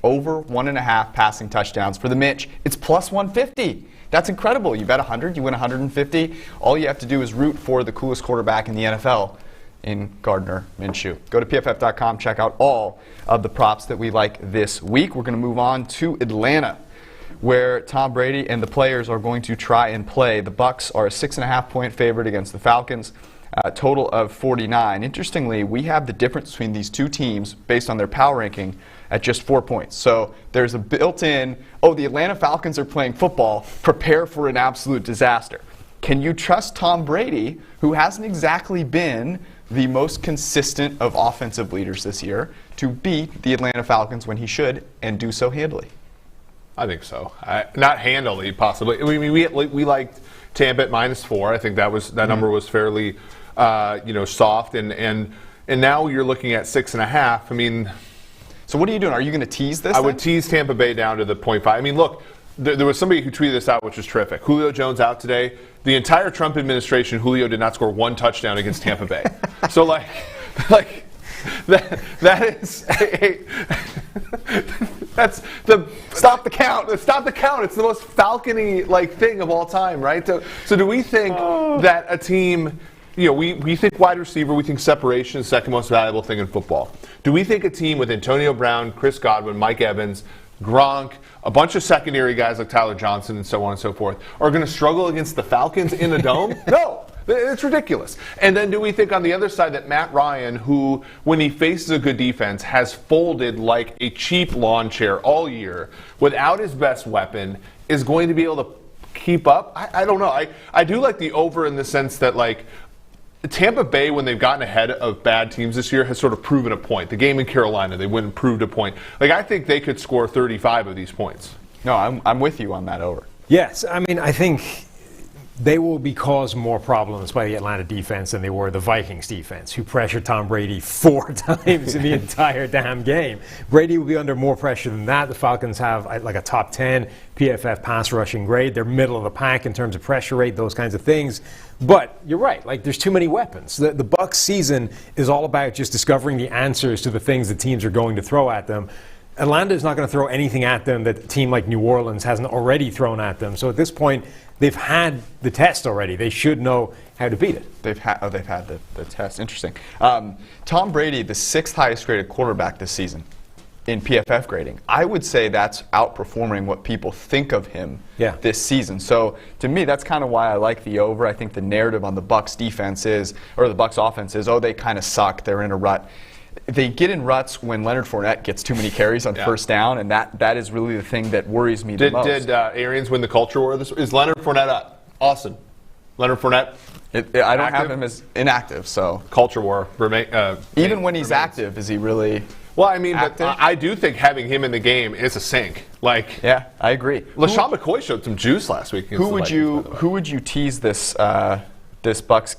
Over 1.5 passing touchdowns for the Mitch. It's plus 150. That's incredible. You bet 100, you win 150. All you have to do is root for the coolest quarterback in the NFL in Gardner Minshew. Go to PFF.com, check out all of the props that we like this week. We're going to move on to Atlanta, where Tom Brady and the players are going to try and play. The Bucs are a 6.5-point favorite against the Falcons, a total of 49. Interestingly, we have the difference between these two teams based on their power ranking at just 4 points. So there's a built-in, the Atlanta Falcons are playing football, prepare for an absolute disaster. Can you trust Tom Brady, who hasn't exactly been the most consistent of offensive leaders this year, to beat the Atlanta Falcons when he should, and do so handily? I think so. Not handily, possibly. We liked Tampa at -4. I think that number was fairly, soft, and now you're looking at 6.5. I mean, so what are you doing? Are you going to tease this? I would tease Tampa Bay down to the 0.5. I mean, look, there was somebody who tweeted this out, which was terrific. Julio Jones out today. The entire Trump administration, Julio did not score 1 touchdown against Tampa Bay. So that is that's the stop the count. Stop the count. It's the most Falcon-y thing of all time, right? So do we think that a team, we think wide receiver, we think separation is the second most valuable thing in football. Do we think a team with Antonio Brown, Chris Godwin, Mike Evans, Gronk, a bunch of secondary guys like Tyler Johnson and so on and so forth are going to struggle against the Falcons in the dome? No. It's ridiculous. And then do we think on the other side that Matt Ryan, who, when he faces a good defense, has folded like a cheap lawn chair all year without his best weapon, is going to be able to keep up? I don't know. I do like the over in the sense that, Tampa Bay, when they've gotten ahead of bad teams this year, has sort of proven a point. The game in Carolina, they went and proved a point. I think they could score 35 of these points. No, I'm with you on that over. Yes, I mean, I think they will be caused more problems by the Atlanta defense than they were the Vikings defense, who pressured Tom Brady 4 times in the entire damn game. Brady will be under more pressure than that. The Falcons have a top 10 PFF pass rushing grade. They're middle of the pack in terms of pressure rate, those kinds of things. But you're right, there's too many weapons. The Bucs season is all about just discovering the answers to the things the teams are going to throw at them. Atlanta is not going to throw anything at them that a team like New Orleans hasn't already thrown at them. So at this point, they've had the test already. They should know how to beat it. They've had the test. Interesting. Tom Brady, the 6th highest graded quarterback this season in PFF grading. I would say that's outperforming what people think of him this season. So to me, that's kind of why I like the over. I think the narrative on the Bucs defense is, or the Bucs offense is, they kind of suck. They're in a rut. They get in ruts when Leonard Fournette gets too many carries on first down, and that is really the thing that worries me the most. Did Arians win the culture war? Is Leonard Fournette up? Awesome. Leonard Fournette? I don't have him as inactive, so. Culture war. Even when he's active, is he really Well, I mean, active? but I do think having him in the game is a sink. Yeah, I agree. LaShawn McCoy showed some juice last week. Who would you tease this Bucs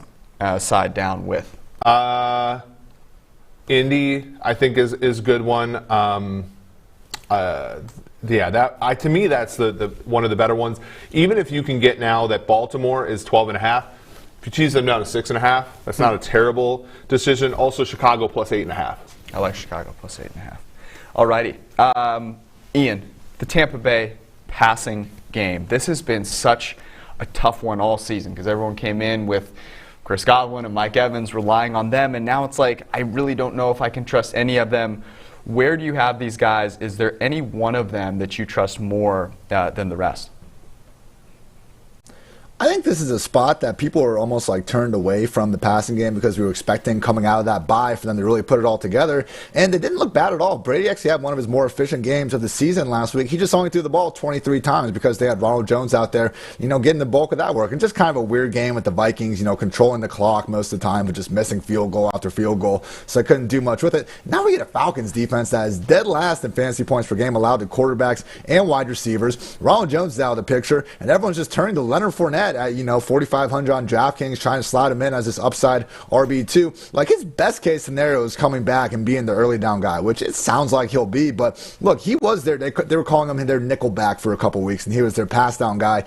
side down with? Indy, I think, is a good one. To me, that's the one of the better ones. Even if you can get now that Baltimore is 12.5, if you tease them down to 6.5, that's not a terrible decision. Also, Chicago plus 8.5. I like Chicago plus 8.5. Alrighty, Ian, the Tampa Bay passing game. This has been such a tough one all season because everyone came in with Chris Godwin and Mike Evans, relying on them, and now it's I really don't know if I can trust any of them. Where do you have these guys? Is there any one of them that you trust more than the rest? I think this is a spot that people are almost turned away from the passing game because we were expecting coming out of that bye for them to really put it all together. And they didn't look bad at all. Brady actually had one of his more efficient games of the season last week. He just only threw the ball 23 times because they had Ronald Jones out there, getting the bulk of that work. And just kind of a weird game with the Vikings, controlling the clock most of the time, but just missing field goal after field goal. So I couldn't do much with it. Now we get a Falcons defense that is dead last in fantasy points per game allowed to quarterbacks and wide receivers. Ronald Jones is out of the picture, and everyone's just turning to Leonard Fournette Fournette at 4,500 on DraftKings, trying to slide him in as this upside RB2. Like, his best case scenario is coming back and being the early down guy, which it sounds like he'll be. But look, he was there. They were calling him their nickel back for a couple weeks, and he was their pass down guy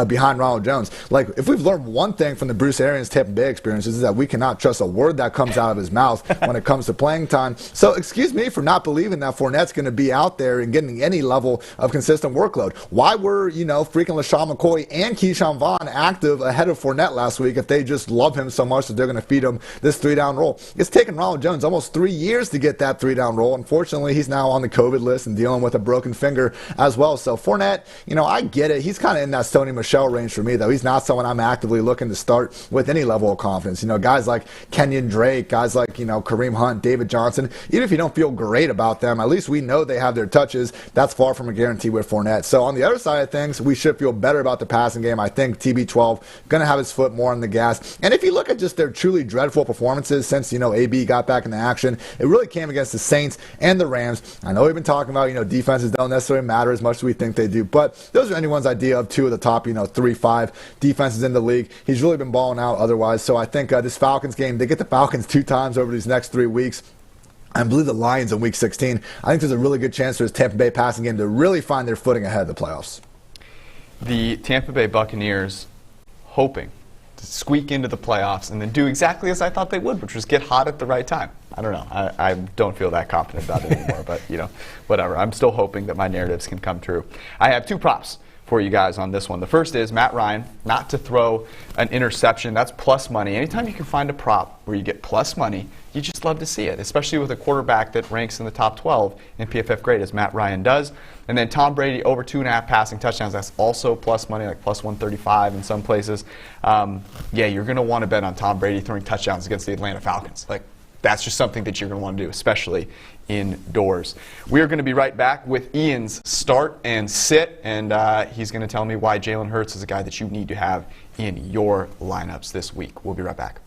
behind Ronald Jones. Like, if we've learned one thing from the Bruce Arians Tampa Bay experiences, is that we cannot trust a word that comes out of his mouth when it comes to playing time. So excuse me for not believing that Fournette's going to be out there and getting any level of consistent workload. Why were freaking LaShawn McCoy and Keyshawn Vaughn active ahead of Fournette last week if they just love him so much that they're going to feed him this 3-down role? It's taken Ronald Jones almost 3 years to get that 3-down role. Unfortunately, he's now on the COVID list and dealing with a broken finger as well. So Fournette, I get it. He's kind of in that Sony Michel range for me, though. He's not someone I'm actively looking to start with any level of confidence. Guys like Kenyon Drake, guys like, Kareem Hunt, David Johnson, even if you don't feel great about them, at least we know they have their touches. That's far from a guarantee with Fournette. So on the other side of things, we should feel better about the passing game. I think TB12 going to have his foot more on the gas. And if you look at just their truly dreadful performances since, AB got back into action, it really came against the Saints and the Rams. I know we've been talking about, defenses don't necessarily matter as much as we think they do, but those are anyone's idea of two of the top, 3-5 defenses in the league. He's really been balling out otherwise. So I think this Falcons game, they get the Falcons 2 times over these next 3 weeks. I believe the Lions in Week 16. I think there's a really good chance for this Tampa Bay passing game to really find their footing ahead of the playoffs. The Tampa Bay Buccaneers hoping to squeak into the playoffs and then do exactly as I thought they would, which was get hot at the right time. I don't know. I don't feel that confident about it anymore, but, whatever. I'm still hoping that my narratives can come true. I have 2 props for you guys on this one. The first is Matt Ryan not to throw an interception. That's plus money. Anytime you can find a prop where you get plus money, you just love to see it, especially with a quarterback that ranks in the top 12 in PFF grade, as Matt Ryan does. And then Tom Brady over 2.5 passing touchdowns. That's also plus money, like plus 135 in some places. You're going to want to bet on Tom Brady throwing touchdowns against the Atlanta Falcons. That's just something that you're going to want to do, especially indoors. We are going to be right back with Ian's start and sit, and he's going to tell me why Jalen Hurts is a guy that you need to have in your lineups this week. We'll be right back.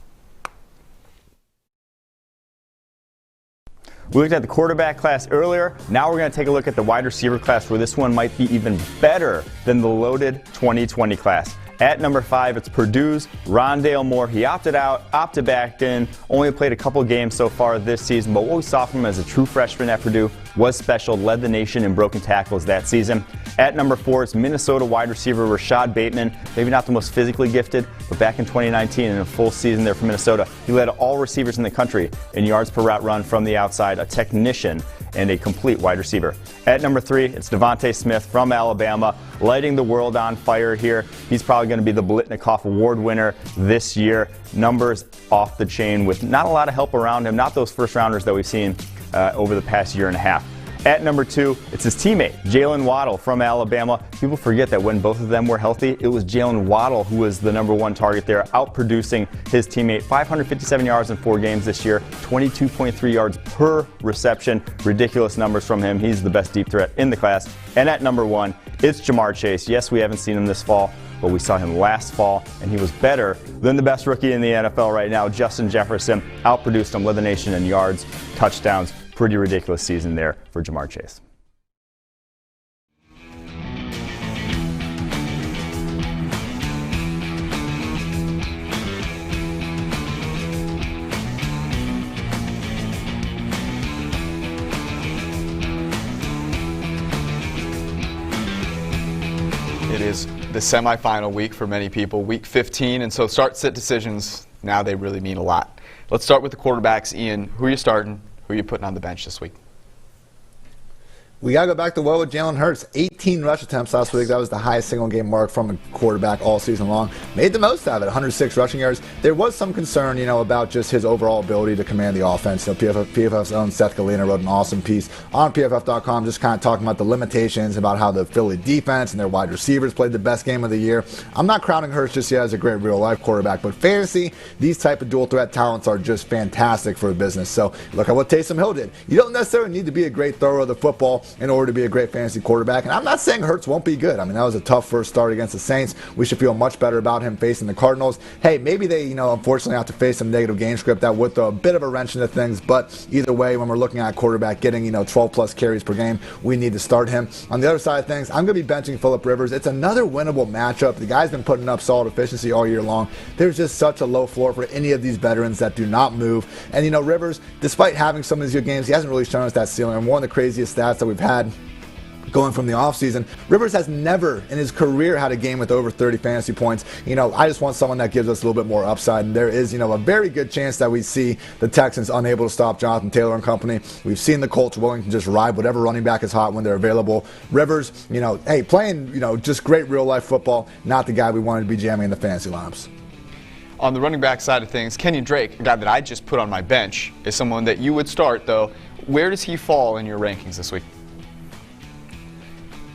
We looked at the quarterback class earlier. Now we're going to take a look at the wide receiver class, where this one might be even better than the loaded 2020 class. At number 5, it's Purdue's Rondale Moore. He opted out, opted back in, only played a couple games so far this season, but what we saw from him as a true freshman at Purdue was special, led the nation in broken tackles that season. At number 4, it's Minnesota wide receiver Rashad Bateman. Maybe not the most physically gifted, but back in 2019 in a full season there for Minnesota, he led all receivers in the country in yards per route run from the outside, a technician and a complete wide receiver. At number 3, it's Devontae Smith from Alabama, lighting the world on fire here. He's probably going to be the Blitnikoff Award winner this year. Numbers off the chain with not a lot of help around him, not those first rounders that we've seen over the past year and a half. At number 2, it's his teammate, Jalen Waddle from Alabama. People forget that when both of them were healthy, it was Jalen Waddle who was the number 1 target there, outproducing his teammate. 557 yards in 4 games this year, 22.3 yards per reception. Ridiculous numbers from him. He's the best deep threat in the class. And at number 1, it's Jamar Chase. Yes, we haven't seen him this fall, but we saw him last fall, and he was better than the best rookie in the NFL right now, Justin Jefferson. Outproduced him, led the nation in yards, touchdowns. Pretty ridiculous season there for Jamar Chase. It is the semifinal week for many people, week 15, and so start-sit decisions, now they really mean a lot. Let's start with the quarterbacks. Ian, who are you starting? Who are you putting on the bench this week? We got to go back to well with Jalen Hurts. 18 rush attempts last week. That was the highest single-game mark from a quarterback all season long. Made the most out of it, 106 rushing yards. There was some concern, about just his overall ability to command the offense. PFF's own Seth Galina wrote an awesome piece on PFF.com just kind of talking about the limitations, about how the Philly defense and their wide receivers played the best game of the year. I'm not crowning Hurts just yet as a great real-life quarterback, but fantasy, these type of dual-threat talents are just fantastic for a business. So look at what Taysom Hill did. You don't necessarily need to be a great thrower of the football in order to be a great fantasy quarterback. And I'm not saying Hurts won't be good. I mean, that was a tough first start against the Saints. We should feel much better about him facing the Cardinals. Hey, maybe they, unfortunately have to face some negative game script that would throw a bit of a wrench into things. But either way, when we're looking at a quarterback getting, 12 plus carries per game, we need to start him. On the other side of things, I'm going to be benching Phillip Rivers. It's another winnable matchup. The guy's been putting up solid efficiency all year long. There's just such a low floor for any of these veterans that do not move. And, Rivers, despite having some of these good games, he hasn't really shown us that ceiling. And one of the craziest stats that we've had going from the offseason, Rivers has never in his career had a game with over 30 fantasy points. I just want someone that gives us a little bit more upside, and there is, a very good chance that we see the Texans unable to stop Jonathan Taylor and company. We've seen the Colts willing to just ride whatever running back is hot when they're available. Rivers, playing, just great real-life football, not the guy we wanted to be jamming in the fantasy lineups. On the running back side of things, Kenyon Drake, a guy that I just put on my bench, is someone that you would start, though. Where does he fall in your rankings this week?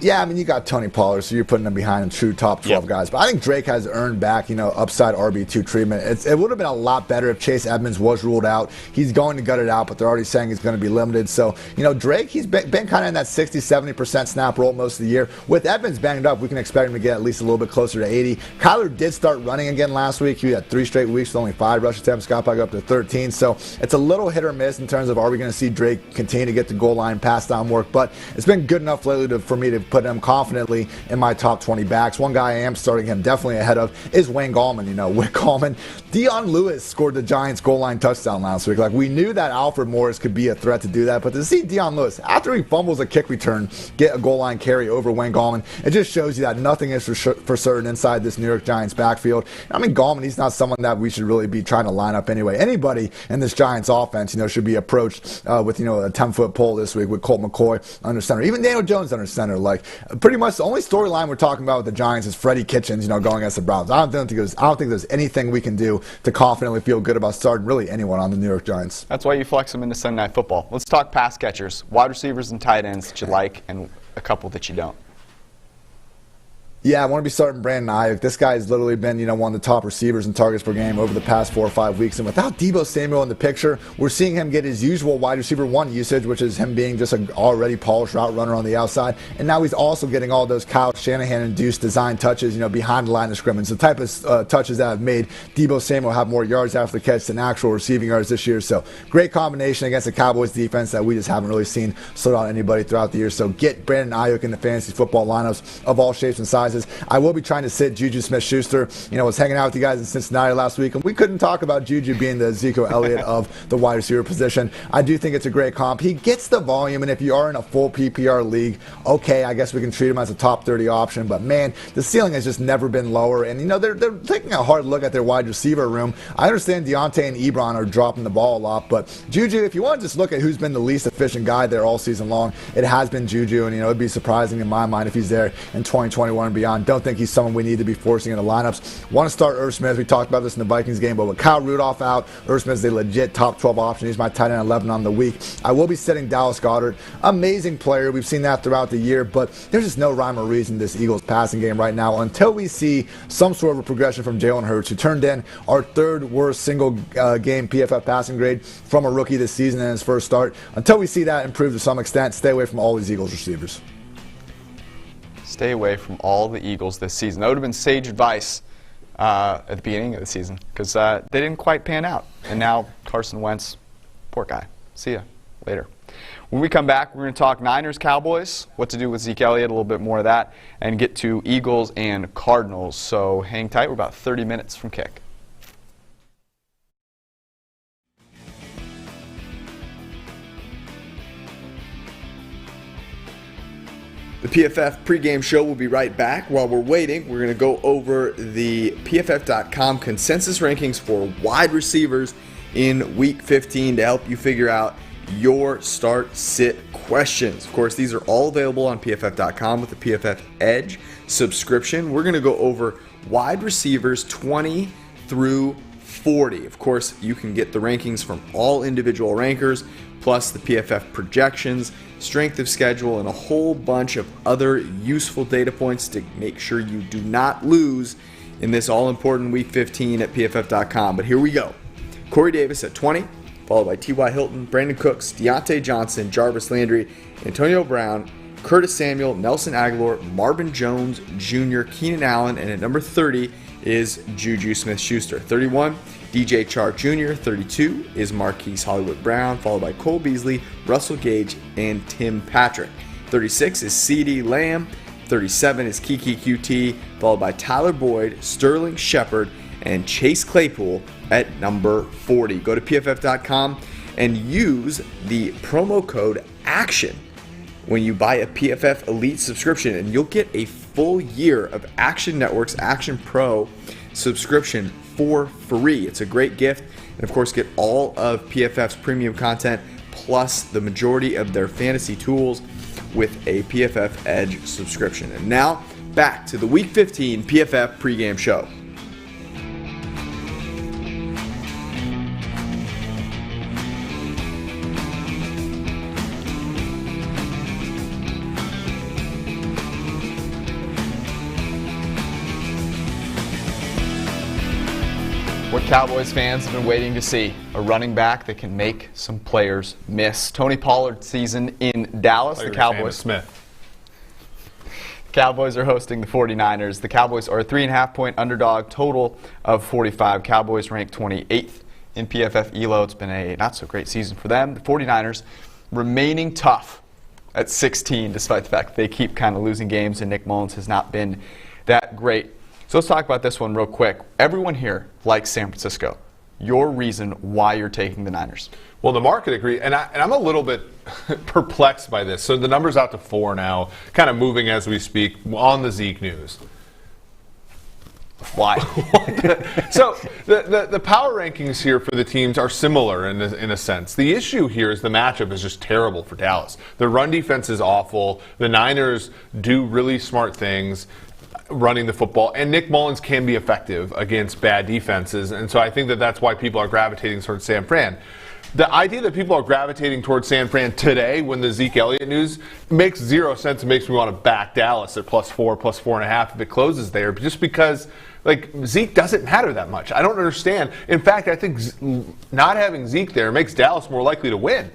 Yeah, I mean, you got Tony Pollard, so you're putting him behind a true top 12 guys. But I think Drake has earned back, upside RB2 treatment. It would have been a lot better if Chase Edmonds was ruled out. He's going to gut it out, but they're already saying he's going to be limited. So, Drake, he's been kind of in that 60-70% snap role most of the year. With Edmonds banged up, we can expect him to get at least a little bit closer to 80. Kyler did start running again last week. He had 3 straight weeks with only 5 rush attempts, got back up to 13. So it's a little hit or miss in terms of are we going to see Drake continue to get the goal line pass down work. But it's been good enough lately for me to put him confidently in my top 20 backs. One guy I am starting him definitely ahead of is Wayne Gallman. Wayne Gallman. Dion Lewis scored the Giants goal line touchdown last week. We knew that Alfred Morris could be a threat to do that, but to see Dion Lewis, after he fumbles a kick return, get a goal line carry over Wayne Gallman, it just shows you that nothing is for certain inside this New York Giants backfield. I mean, Gallman, he's not someone that we should really be trying to line up anyway. Anybody in this Giants offense, should be approached with, a 10-foot pole this week with Colt McCoy under center. Even Daniel Jones under center. Pretty much the only storyline we're talking about with the Giants is Freddie Kitchens, going against the Browns. I don't think there's anything we can do to confidently feel good about starting really anyone on the New York Giants. That's why you flex them into Sunday Night Football. Let's talk pass catchers, wide receivers and tight ends that you like, and a couple that you don't. Yeah, I want to be starting Brandon Ayuk. This guy has literally been, one of the top receivers and targets per game over the past 4 or 5 weeks. And without Deebo Samuel in the picture, we're seeing him get his usual wide receiver 1 usage, which is him being just an already polished route runner on the outside. And now he's also getting all those Kyle Shanahan-induced design touches, behind the line of scrimmage. The type of touches that have made Deebo Samuel have more yards after the catch than actual receiving yards this year. So great combination against the Cowboys defense that we just haven't really seen slow down anybody throughout the year. So get Brandon Ayuk in the fantasy football lineups of all shapes and sizes. I will be trying to sit Juju Smith-Schuster. I was hanging out with you guys in Cincinnati last week, and we couldn't talk about Juju being the Ezekiel Elliott of the wide receiver position. I do think it's a great comp. He gets the volume, and if you are in a full PPR league, okay, I guess we can treat him as a top 30 option. But, man, the ceiling has just never been lower. And, they're taking a hard look at their wide receiver room. I understand Deontay and Ebron are dropping the ball a lot, but Juju, if you want to just look at who's been the least efficient guy there all season long, it has been Juju. And, it'd be surprising in my mind if he's there in 2021 and beyond. Don't think he's someone we need to be forcing into lineups. Want to start Irv Smith. We talked about this in the Vikings game, but with Kyle Rudolph out, Irv Smith is a legit top 12 option. He's my tight end 11 on the week. I will be sitting Dallas Goedert. Amazing player. We've seen that throughout the year, but there's just no rhyme or reason this Eagles passing game right now until we see some sort of a progression from Jalen Hurts, who turned in our 3rd worst single game PFF passing grade from a rookie this season in his first start. Until we see that improve to some extent, stay away from all these Eagles receivers. Stay away from all the Eagles this season. That would have been sage advice at the beginning of the season because they didn't quite pan out. And now Carson Wentz, poor guy. See ya later. When we come back, we're going to talk Niners, Cowboys, what to do with Zeke Elliott, a little bit more of that, and get to Eagles and Cardinals. So hang tight. We're about 30 minutes from kick. The PFF pregame show will be right back. While we're waiting, we're going to go over the PFF.com consensus rankings for wide receivers in Week 15 to help you figure out your start-sit questions. Of course, these are all available on PFF.com with the PFF Edge subscription. We're going to go over wide receivers 20 through 40. Of course, you can get the rankings from all individual rankers, plus the PFF projections, strength of schedule, and a whole bunch of other useful data points to make sure you do not lose in this all-important Week 15 at PFF.com. But here we go. Corey Davis at 20, followed by T.Y. Hilton, Brandon Cooks, Deontay Johnson, Jarvis Landry, Antonio Brown, Curtis Samuel, Nelson Aguilar, Marvin Jones Jr., Keenan Allen, and at number 30 is Juju Smith-Schuster. 31, DJ Chark Jr., 32 is Marquise Hollywood Brown, followed by Cole Beasley, Russell Gage, and Tim Patrick. 36 is CeeDee Lamb, 37 is Kiki QT, followed by Tyler Boyd, Sterling Shepard, and Chase Claypool at number 40. Go to PFF.com and use the promo code ACTION when you buy a PFF Elite subscription, and you'll get a full year of Action Network's Action Pro subscription for free. It's a great gift, and of course get all of PFF's premium content plus the majority of their fantasy tools with a PFF Edge subscription. And now back to the Week 15 PFF pregame show. What Cowboys fans have been waiting to see, a running back that can make some players miss. Tony Pollard's season in Dallas. The Cowboys are hosting the 49ers. The Cowboys are a 3.5-point underdog, total of 45. Cowboys ranked 28th in PFF ELO. It's been a not-so-great season for them. The 49ers remaining tough at 16, despite the fact that they keep kind of losing games, and Nick Mullins has not been that great. So let's talk about this one real quick. Everyone here likes San Francisco. Your reason why you're taking the Niners? Well, the market agrees, and I'm a little bit perplexed by this. So the number's out to 4 now, kind of moving as we speak on the Zeke news. Why? So the power rankings here for the teams are similar in a sense. The issue here is the matchup is just terrible for Dallas. The run defense is awful. The Niners do really smart things running the football, and Nick Mullins can be effective against bad defenses, and so I think that's why people are gravitating towards San Fran. The idea that people are gravitating towards San Fran today when the Zeke Elliott news makes zero sense. It makes me want to back Dallas at +4, +4.5 if it closes there, just because Zeke doesn't matter that much. I don't understand. In fact, I think not having Zeke there makes Dallas more likely to win.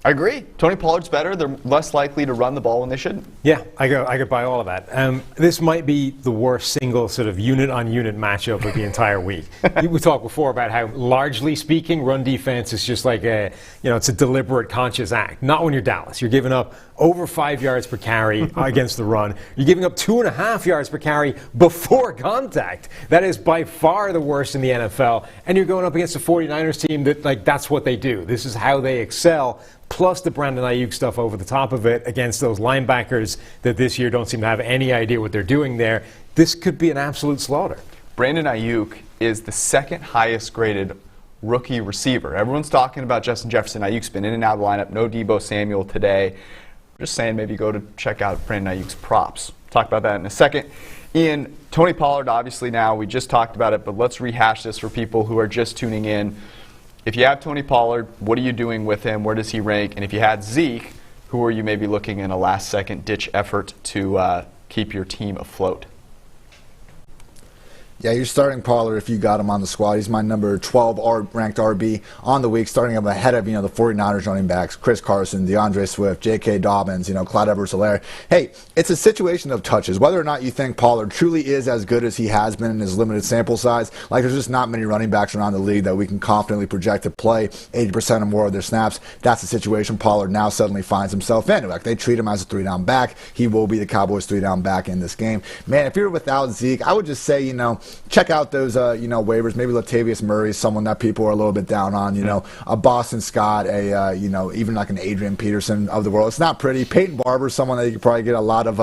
I agree. Tony Pollard's better. They're less likely to run the ball when they shouldn't. Yeah, I could buy all of that. This might be the worst single sort of unit-on-unit matchup of the entire week. We talked before about how, largely speaking, run defense is just like it's a deliberate, conscious act. Not when you're Dallas. You're giving up over 5 yards per carry against the run. You're giving up 2.5 yards per carry before contact. That is by far the worst in the NFL. And you're going up against a 49ers team that, that's what they do. This is how they excel. Plus the Brandon Ayuk stuff over the top of it against those linebackers that this year don't seem to have any idea what they're doing there. This could be an absolute slaughter. Brandon Ayuk is the second highest graded rookie receiver. Everyone's talking about Justin Jefferson. Ayuk's been in and out of the lineup. No Deebo Samuel today. I'm just saying maybe go to check out Brandon Ayuk's props. Talk about that in a second. Ian, Tony Pollard, obviously now, we just talked about it, but let's rehash this for people who are just tuning in. If you have Tony Pollard, what are you doing with him? Where does he rank? And if you had Zeke, who are you maybe looking in a last-second ditch effort to keep your team afloat? Yeah, you're starting Pollard if you got him on the squad. He's my number 12 ranked RB on the week, starting him ahead of, the 49ers running backs, Chris Carson, DeAndre Swift, J.K. Dobbins, Clyde Edwards-Helaire. Hey, it's a situation of touches. Whether or not you think Pollard truly is as good as he has been in his limited sample size, there's just not many running backs around the league that we can confidently project to play 80% or more of their snaps. That's the situation Pollard now suddenly finds himself in. They treat him as a 3-down back. He will be the Cowboys' 3-down back in this game. Man, if you're without Zeke, I would just say, check out those, waivers. Maybe Latavius Murray is someone that people are a little bit down on. A Boston Scott, even like an Adrian Peterson of the world. It's not pretty. Peyton Barber is someone that you could probably get a lot of,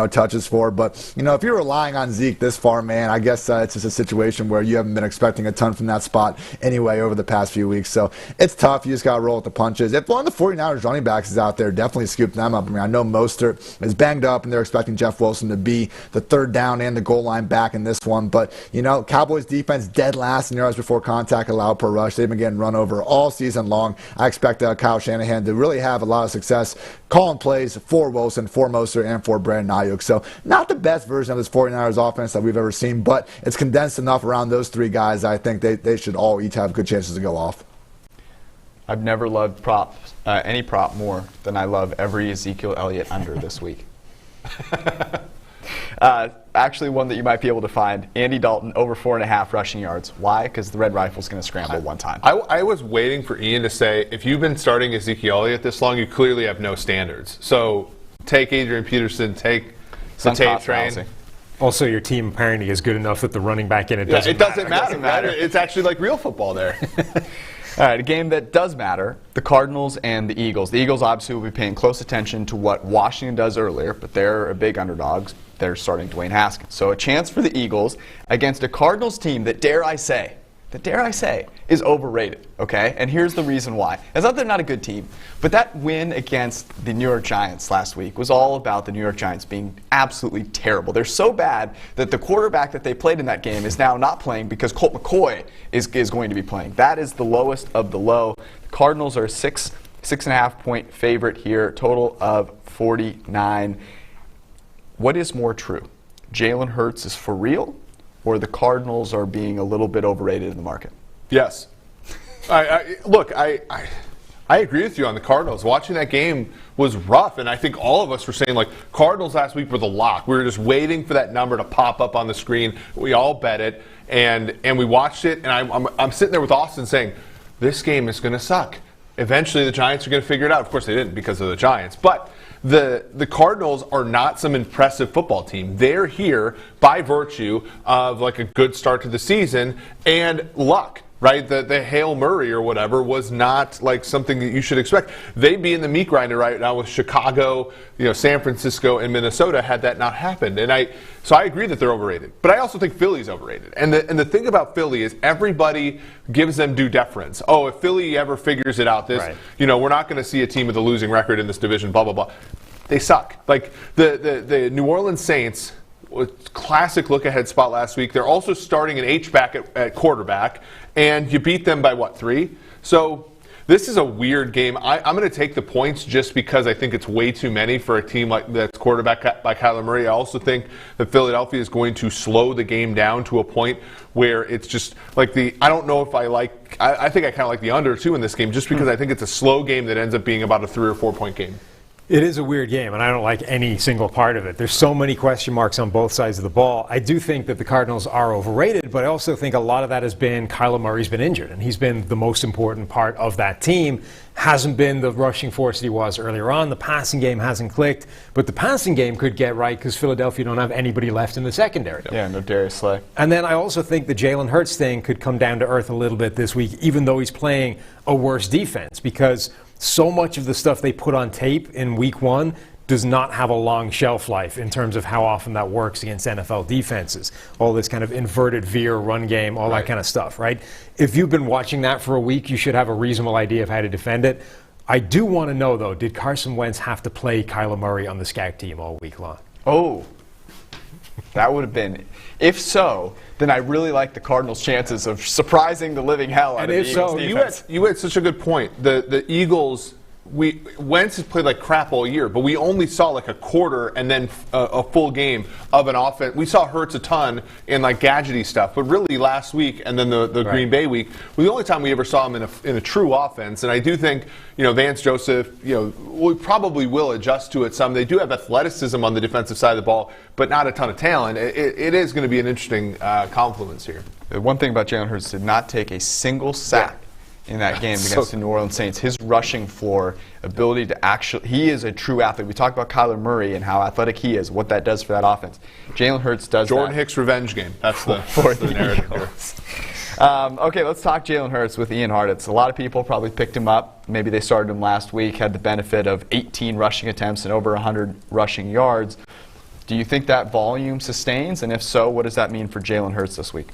touches for. But, if you're relying on Zeke this far, man, I guess it's just a situation where you haven't been expecting a ton from that spot anyway over the past few weeks. So it's tough. You just got to roll with the punches. If one of the 49ers running backs is out there, definitely scoop them up. I know Mostert is banged up, and they're expecting Jeff Wilson to be the third down and the goal line back in this one. But, Cowboys defense dead last in yards before contact allowed per rush. They've been getting run over all season long. I expect Kyle Shanahan to really have a lot of success calling plays for Wilson, for Mostert, and for Brandon Ayuk. So not the best version of this 49ers offense that we've ever seen, but it's condensed enough around those three guys. I think they should all each have good chances to go off. I've never loved any prop more than I love every Ezekiel Elliott under this week. Actually, one that you might be able to find, Andy Dalton over 4.5 rushing yards. Why? Because the Red Rifle's going to scramble one time. I was waiting for Ian to say, if you've been starting Ezekiel Elliott this long, you clearly have no standards. So take Adrian Peterson, take the tape train. Also, your team apparently is good enough that the running back in it doesn't matter. It doesn't matter. It's actually like real football there. All right, a game that does matter, the Cardinals and the Eagles. The Eagles obviously will be paying close attention to what Washington does earlier, but they're a big underdogs. They're starting Dwayne Haskins. So a chance for the Eagles against a Cardinals team that, dare I say, is overrated, okay? And here's the reason why. It's not that they're not a good team, but that win against the New York Giants last week was all about the New York Giants being absolutely terrible. They're so bad that the quarterback that they played in that game is now not playing because Colt McCoy is going to be playing. That is the lowest of the low. The Cardinals are a 6.5 point favorite here, total of 49. What is more true? Jalen Hurts is for real, or the Cardinals are being a little bit overrated in the market? Yes. Look, I agree with you on the Cardinals. Watching that game was rough, and I think all of us were saying, like, Cardinals last week were the lock. We were just waiting for that number to pop up on the screen. We all bet it, and we watched it, and I'm sitting there with Austin saying, this game is going to suck. Eventually the Giants are going to figure it out. Of course they didn't because of the Giants, but the Cardinals are not some impressive football team. They're here by virtue of like a good start to the season and luck, right? The Hail Murray or whatever was not like something that you should expect. They'd be in the meat grinder right now with Chicago, San Francisco, and Minnesota had that not happened. So I agree that they're overrated, but I also think Philly's overrated. And the thing about Philly is everybody gives them due deference. Oh, if Philly ever figures it out, we're not going to see a team with a losing record in this division, blah, blah, blah. They suck. Like the New Orleans Saints, classic look-ahead spot last week. They're also starting an H-back at quarterback, and you beat them by, 3? So this is a weird game. I'm going to take the points just because I think it's way too many for a team like that's quarterback by Kyler Murray. I also think that Philadelphia is going to slow the game down to a point where it's just like I don't know if I think I kind of like the under, too, in this game, just because I think it's a slow game that ends up being about a 3 or 4 point game. It is a weird game, and I don't like any single part of it. There's so many question marks on both sides of the ball. I do think that the Cardinals are overrated, but I also think a lot of that has been Kyler Murray's been injured, and he's been the most important part of that team. Hasn't been the rushing force that he was earlier on. The passing game hasn't clicked, but the passing game could get right because Philadelphia don't have anybody left in the secondary. Yeah, no Darius Slay. And then I also think the Jalen Hurts thing could come down to earth a little bit this week, even though he's playing a worse defense, because so much of the stuff they put on tape in week 1 does not have a long shelf life in terms of how often that works against NFL defenses. All this kind of inverted veer run game, all that kind of stuff, right? If you've been watching that for a week, you should have a reasonable idea of how to defend it. I do want to know, though, did Carson Wentz have to play Kyler Murray on the scout team all week long? Oh, that would have been. If so, then I really like the Cardinals' chances of surprising the living hell out of the Eagles defense. You had such a good point. The Eagles, Wentz has played like crap all year, but we only saw like a quarter and then a full game of an offense. We saw Hurts a ton in like gadgety stuff, but really last week and then the Green Bay week was the only time we ever saw him in a true offense. And I do think Vance Joseph we probably will adjust to it some. They do have athleticism on the defensive side of the ball, but not a ton of talent. It is going to be an interesting confluence here. The one thing about Jalen Hurts, did not take a single sack in that game against the New Orleans Saints. His rushing floor, ability to he is a true athlete. We talked about Kyler Murray and how athletic he is, what that does for that offense. Jalen Hurts does Jordan that. Hicks revenge game. That's the narrative here. Okay, let's talk Jalen Hurts with Ian Hartitz. A lot of people probably picked him up. Maybe they started him last week, had the benefit of 18 rushing attempts and over 100 rushing yards. Do you think that volume sustains? And if so, what does that mean for Jalen Hurts this week?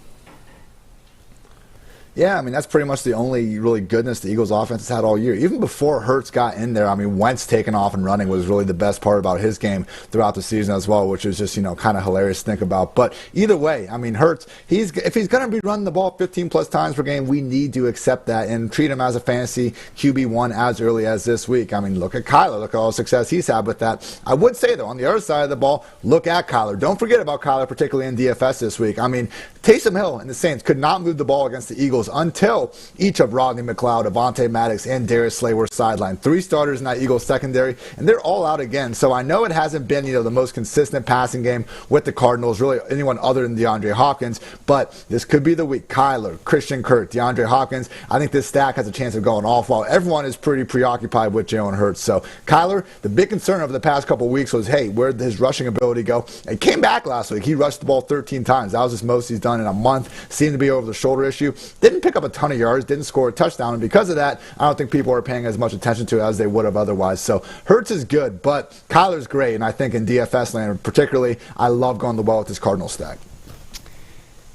Yeah, I mean, that's pretty much the only really goodness the Eagles offense has had all year. Even before Hurts got in there, I mean, Wentz taking off and running was really the best part about his game throughout the season as well, which is just, kind of hilarious to think about. But either way, I mean, Hurts, if he's going to be running the ball 15-plus times per game, we need to accept that and treat him as a fantasy QB1 as early as this week. I mean, look at Kyler. Look at all the success he's had with that. I would say, though, on the other side of the ball, look at Kyler. Don't forget about Kyler, particularly in DFS this week. I mean, Taysom Hill and the Saints could not move the ball against the Eagles until each of Rodney McLeod, Avonte Maddox, and Darius Slay were sidelined. 3 starters in that Eagles secondary, and they're all out again. So I know it hasn't been, the most consistent passing game with the Cardinals, really anyone other than DeAndre Hopkins, but this could be the week. Kyler, Christian Kirk, DeAndre Hopkins, I think this stack has a chance of going off while everyone is pretty preoccupied with Jalen Hurts. So Kyler, the big concern over the past couple of weeks was, hey, where did his rushing ability go? It came back last week. He rushed the ball 13 times. That was his most he's done in a month. Seemed to be over the shoulder issue. Didn't pick up a ton of yards, didn't score a touchdown, and because of that, I don't think people are paying as much attention to it as they would have otherwise. So Hurts is good, but Kyler's great, and I think in DFS land particularly, I love going the well with this Cardinal stack.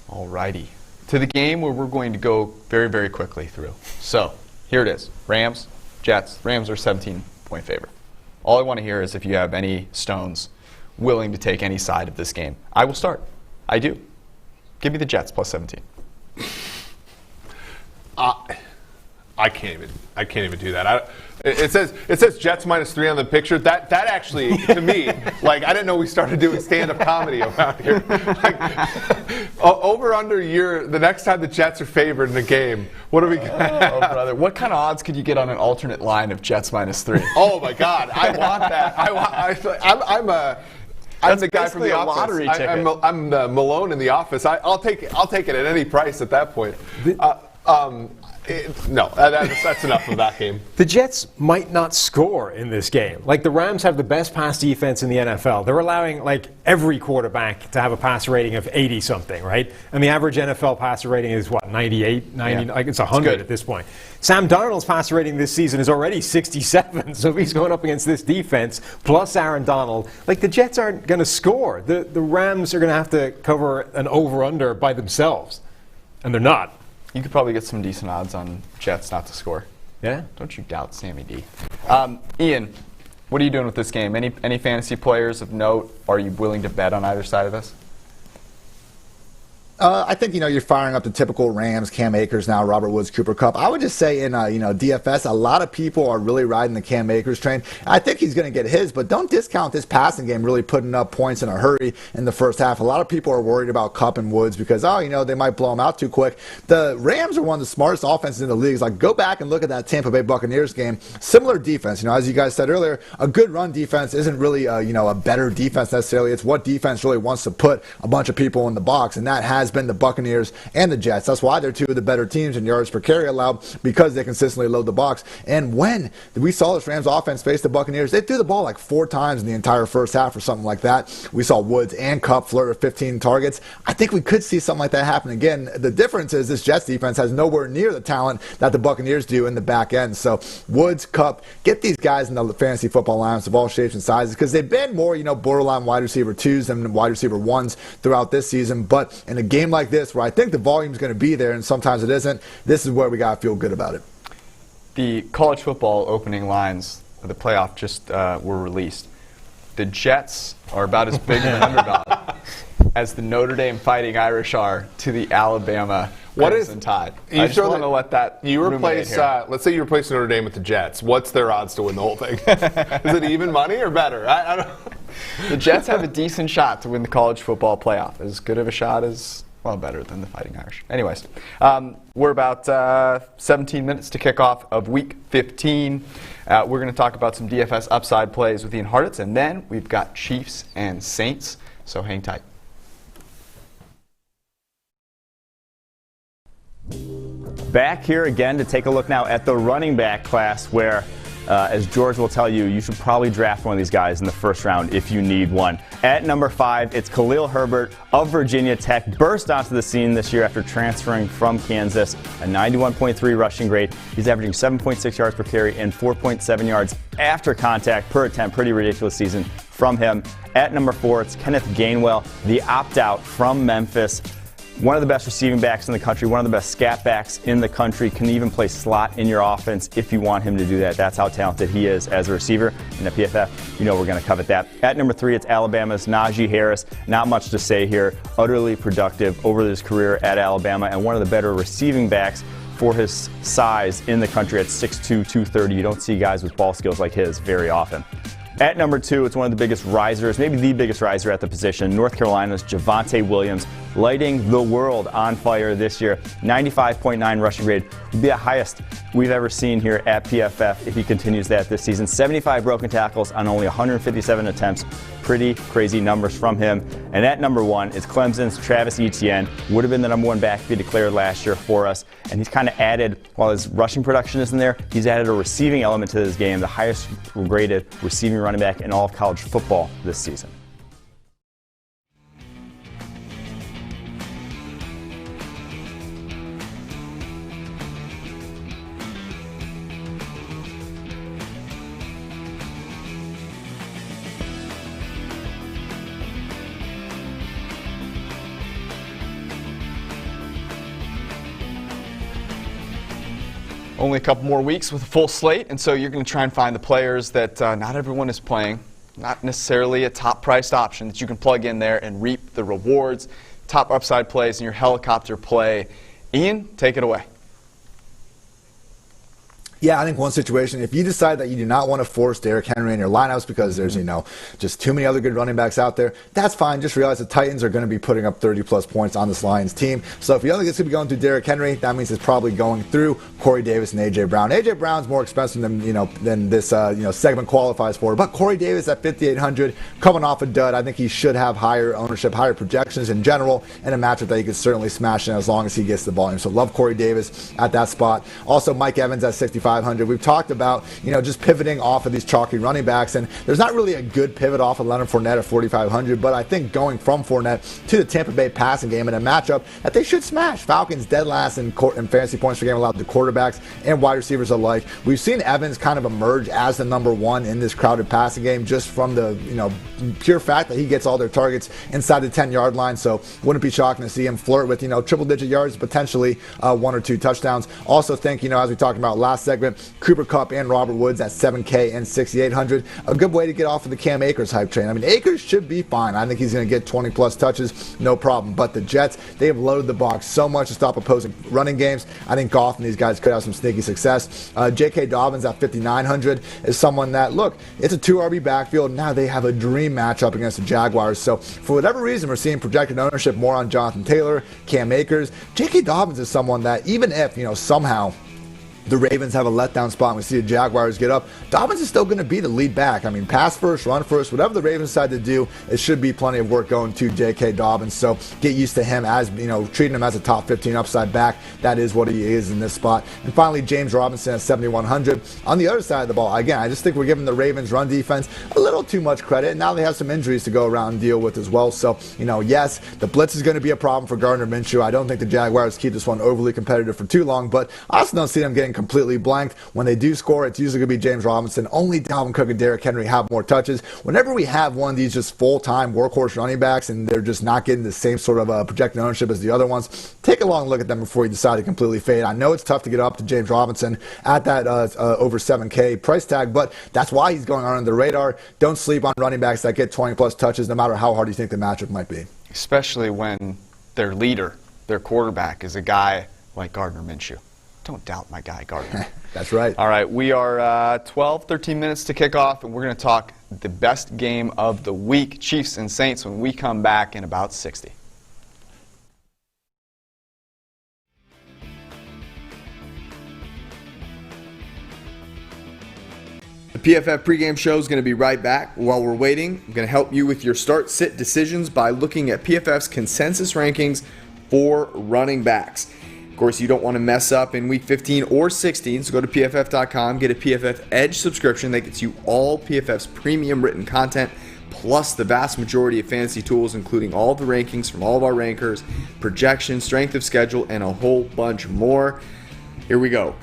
All righty. To the game where we're going to go very, very quickly through. So here it is. Rams, Jets. Rams are 17-point favorite. All I want to hear is if you have any stones willing to take any side of this game. I will start. I do. Give me the Jets plus 17. I can't even do that. It says Jets -3 on the picture. That actually, to me, like, I didn't know we started doing stand-up comedy around here. Like, over under year, the next time the Jets are favored in a game, what do we got? Oh, brother. What kind of odds could you get on an alternate line of Jets -3? Oh my God, I want that. I'm the guy from the office. Lottery ticket. I'm the Malone in the office. I'll take it at any price at that point. No, that's enough of that game. The Jets might not score in this game. Like, the Rams have the best pass defense in the NFL. They're allowing, like, every quarterback to have a passer rating of 80-something, right? And the average NFL passer rating is, what, 98, 90? Yeah. Like, it's 100 at this point. Sam Darnold's passer rating this season is already 67, so if he's going up against this defense, plus Aaron Donald, like, the Jets aren't going to score. The Rams are going to have to cover an over-under by themselves, and they're not. You could probably get some decent odds on Jets not to score. Yeah? Don't you doubt Sammy D. Ian, what are you doing with this game? Any fantasy players of note? Are you willing to bet on either side of this? I think, you're firing up the typical Rams, Cam Akers now, Robert Woods, Cooper Kupp. I would just say in, DFS, a lot of people are really riding the Cam Akers train. I think he's going to get his, but don't discount this passing game really putting up points in a hurry in the first half. A lot of people are worried about Kupp and Woods because, they might blow them out too quick. The Rams are one of the smartest offenses in the league. Like, go back and look at that Tampa Bay Buccaneers game. Similar defense. As you guys said earlier, a good run defense isn't really, a better defense necessarily. It's what defense really wants to put a bunch of people in the box, and that has been the Buccaneers and the Jets. That's why they're two of the better teams in yards per carry allowed, because they consistently load the box. And when we saw this Rams offense face the Buccaneers, they threw the ball like 4 times in the entire first half or something like that. We saw Woods and Kupp flirt with 15 targets. I think we could see something like that happen again. The difference is this Jets defense has nowhere near the talent that the Buccaneers do in the back end. So Woods, Kupp, get these guys in the fantasy football lineups of all shapes and sizes, because they've been more, borderline wide receiver 2s than wide receiver 1s throughout this season. But in a game like this, where I think the volume is going to be there and sometimes it isn't, this is where we got to feel good about it. The college football opening lines of the playoff just were released. The Jets are about as big of an underdog as the Notre Dame Fighting Irish are to the Alabama Crimson Tide. I just want to let that you replace. Let's say you replace Notre Dame with the Jets. What's their odds to win the whole thing? Is it even money or better? I don't. The Jets have a decent shot to win the college football playoff. As good of a shot as, well, better than the Fighting Irish. Anyways, we're about 17 minutes to kick off of Week 15. We're going to talk about some DFS upside plays with Ian Hartitz, and then we've got Chiefs and Saints, so hang tight. Back here again to take a look now at the running back class, where as George will tell you, you should probably draft one of these guys in the first round if you need one. At number 5, it's Khalil Herbert of Virginia Tech. Burst onto the scene this year after transferring from Kansas. A 91.3 rushing grade. He's averaging 7.6 yards per carry and 4.7 yards after contact per attempt. Pretty ridiculous season from him. At number 4, it's Kenneth Gainwell, the opt-out from Memphis. One of the best receiving backs in the country, one of the best scat backs in the country, can even play slot in your offense if you want him to do that. That's how talented he is as a receiver. And at PFF, we're going to covet that. At number 3, it's Alabama's Najee Harris. Not much to say here. Utterly productive over his career at Alabama, and one of the better receiving backs for his size in the country at 6'2", 230. You don't see guys with ball skills like his very often. At number 2, it's one of the biggest risers, maybe the biggest riser at the position, North Carolina's Javonte Williams lighting the world on fire this year. 95.9 rushing grade would be the highest we've ever seen here at PFF if he continues that this season. 75 broken tackles on only 157 attempts. Pretty crazy numbers from him. And at number 1 is Clemson's Travis Etienne. Would have been the number 1 back if he declared last year for us. And he's kind of added, while his rushing production isn't there, he's added a receiving element to this game, the highest graded receiving running back in all of college football this season. Only a couple more weeks with a full slate, and so you're going to try and find the players that not everyone is playing, not necessarily a top-priced option that you can plug in there and reap the rewards, top upside plays in your helicopter play. Ian, take it away. Yeah, I think one situation, if you decide that you do not want to force Derrick Henry in your lineups because there's, just too many other good running backs out there, that's fine. Just realize the Titans are going to be putting up 30-plus points on this Lions team. So if you don't think it's going to be going through Derrick Henry, that means it's probably going through Corey Davis and A.J. Brown. A.J. Brown's more expensive than this segment qualifies for. But Corey Davis at $5,800, coming off a dud, I think he should have higher ownership, higher projections in general, and a matchup that he could certainly smash in as long as he gets the volume. So love Corey Davis at that spot. Also, Mike Evans at $6,500. We've talked about, just pivoting off of these chalky running backs, and there's not really a good pivot off of Leonard Fournette at $4,500, but I think going from Fournette to the Tampa Bay passing game in a matchup that they should smash. Falcons dead last in fantasy points per game allowed to quarterbacks and wide receivers alike. We've seen Evans kind of emerge as the number 1 in this crowded passing game just from the, pure fact that he gets all their targets inside the 10-yard line, so wouldn't be shocking to see him flirt with, triple-digit yards, potentially 1 or 2 touchdowns. Also think, as we talked about last segment, Cooper Kupp and Robert Woods at $7K and $6,800. A good way to get off of the Cam Akers hype train. I mean, Akers should be fine. I think he's going to get 20-plus touches, no problem. But the Jets, they have loaded the box so much to stop opposing running games. I think Goff and these guys could have some sneaky success. J.K. Dobbins at $5,900 is someone that, look, it's a 2 RB backfield. Now they have a dream matchup against the Jaguars. So for whatever reason, we're seeing projected ownership more on Jonathan Taylor, Cam Akers. J.K. Dobbins is someone that even if, somehow the Ravens have a letdown spot and we see the Jaguars get up, Dobbins is still going to be the lead back. I mean, pass first, run first, whatever the Ravens decide to do, it should be plenty of work going to J.K. Dobbins. So get used to him as, treating him as a top 15 upside back. That is what he is in this spot. And finally, James Robinson at $7,100. On the other side of the ball, again, I just think we're giving the Ravens run defense a little too much credit. And now they have some injuries to go around and deal with as well. So, yes, the blitz is going to be a problem for Gardner Minshew. I don't think the Jaguars keep this one overly competitive for too long, but I also don't see them getting completely blanked. When they do score, it's usually going to be James Robinson. Only Dalvin Cook and Derrick Henry have more touches. Whenever we have one of these just full-time workhorse running backs and they're just not getting the same sort of projected ownership as the other ones, take a long look at them before you decide to completely fade. I know it's tough to get up to James Robinson at that over $7K price tag, but that's why he's going on under the radar. Don't sleep on running backs that get 20-plus touches, no matter how hard you think the matchup might be. Especially when their leader, their quarterback, is a guy like Gardner Minshew. Don't doubt my guy, Gardner. That's right. All right, we are 13 minutes to kick off, and we're going to talk the best game of the week, Chiefs and Saints, when we come back in about 60. The PFF pregame show is going to be right back. While we're waiting, I'm going to help you with your start-sit decisions by looking at PFF's consensus rankings for running backs. Of course, you don't want to mess up in Week 15 or 16, so go to PFF.com, get a PFF Edge subscription that gets you all PFF's premium written content, plus the vast majority of fantasy tools, including all the rankings from all of our rankers, projections, strength of schedule, and a whole bunch more. Here we go.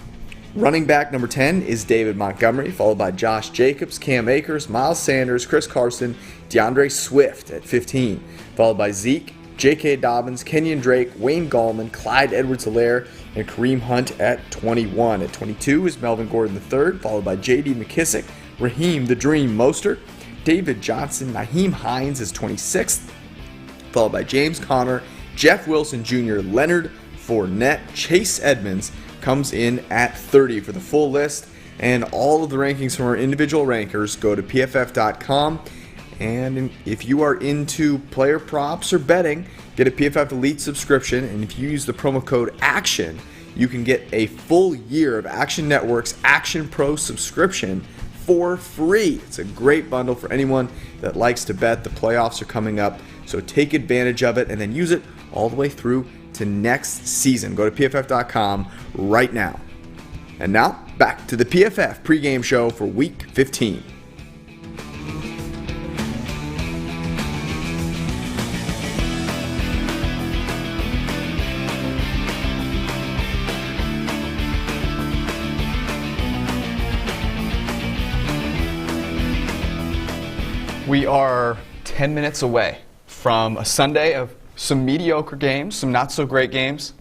Running back number 10 is David Montgomery, followed by Josh Jacobs, Cam Akers, Miles Sanders, Chris Carson, DeAndre Swift at 15, followed by Zeke, J.K. Dobbins, Kenyon Drake, Wayne Gallman, Clyde Edwards-Helaire, and Kareem Hunt at 21. At 22 is Melvin Gordon III, followed by J.D. McKissick, Raheem the Dream Mostert, David Johnson, Nyheim Hines is 26th, followed by James Conner, Jeff Wilson Jr., Leonard Fournette, Chase Edmonds comes in at 30. For the full list and all of the rankings from our individual rankers, go to PFF.com And if you are into player props or betting, get a PFF Elite subscription. And if you use the promo code ACTION, you can get a full year of Action Network's Action Pro subscription for free. It's a great bundle for anyone that likes to bet. The playoffs are coming up, so take advantage of it and then use it all the way through to next season. Go to PFF.com right now. And now, back to the PFF pregame show for Week 15. We are 10 minutes away from a Sunday of some mediocre games, some not so great games,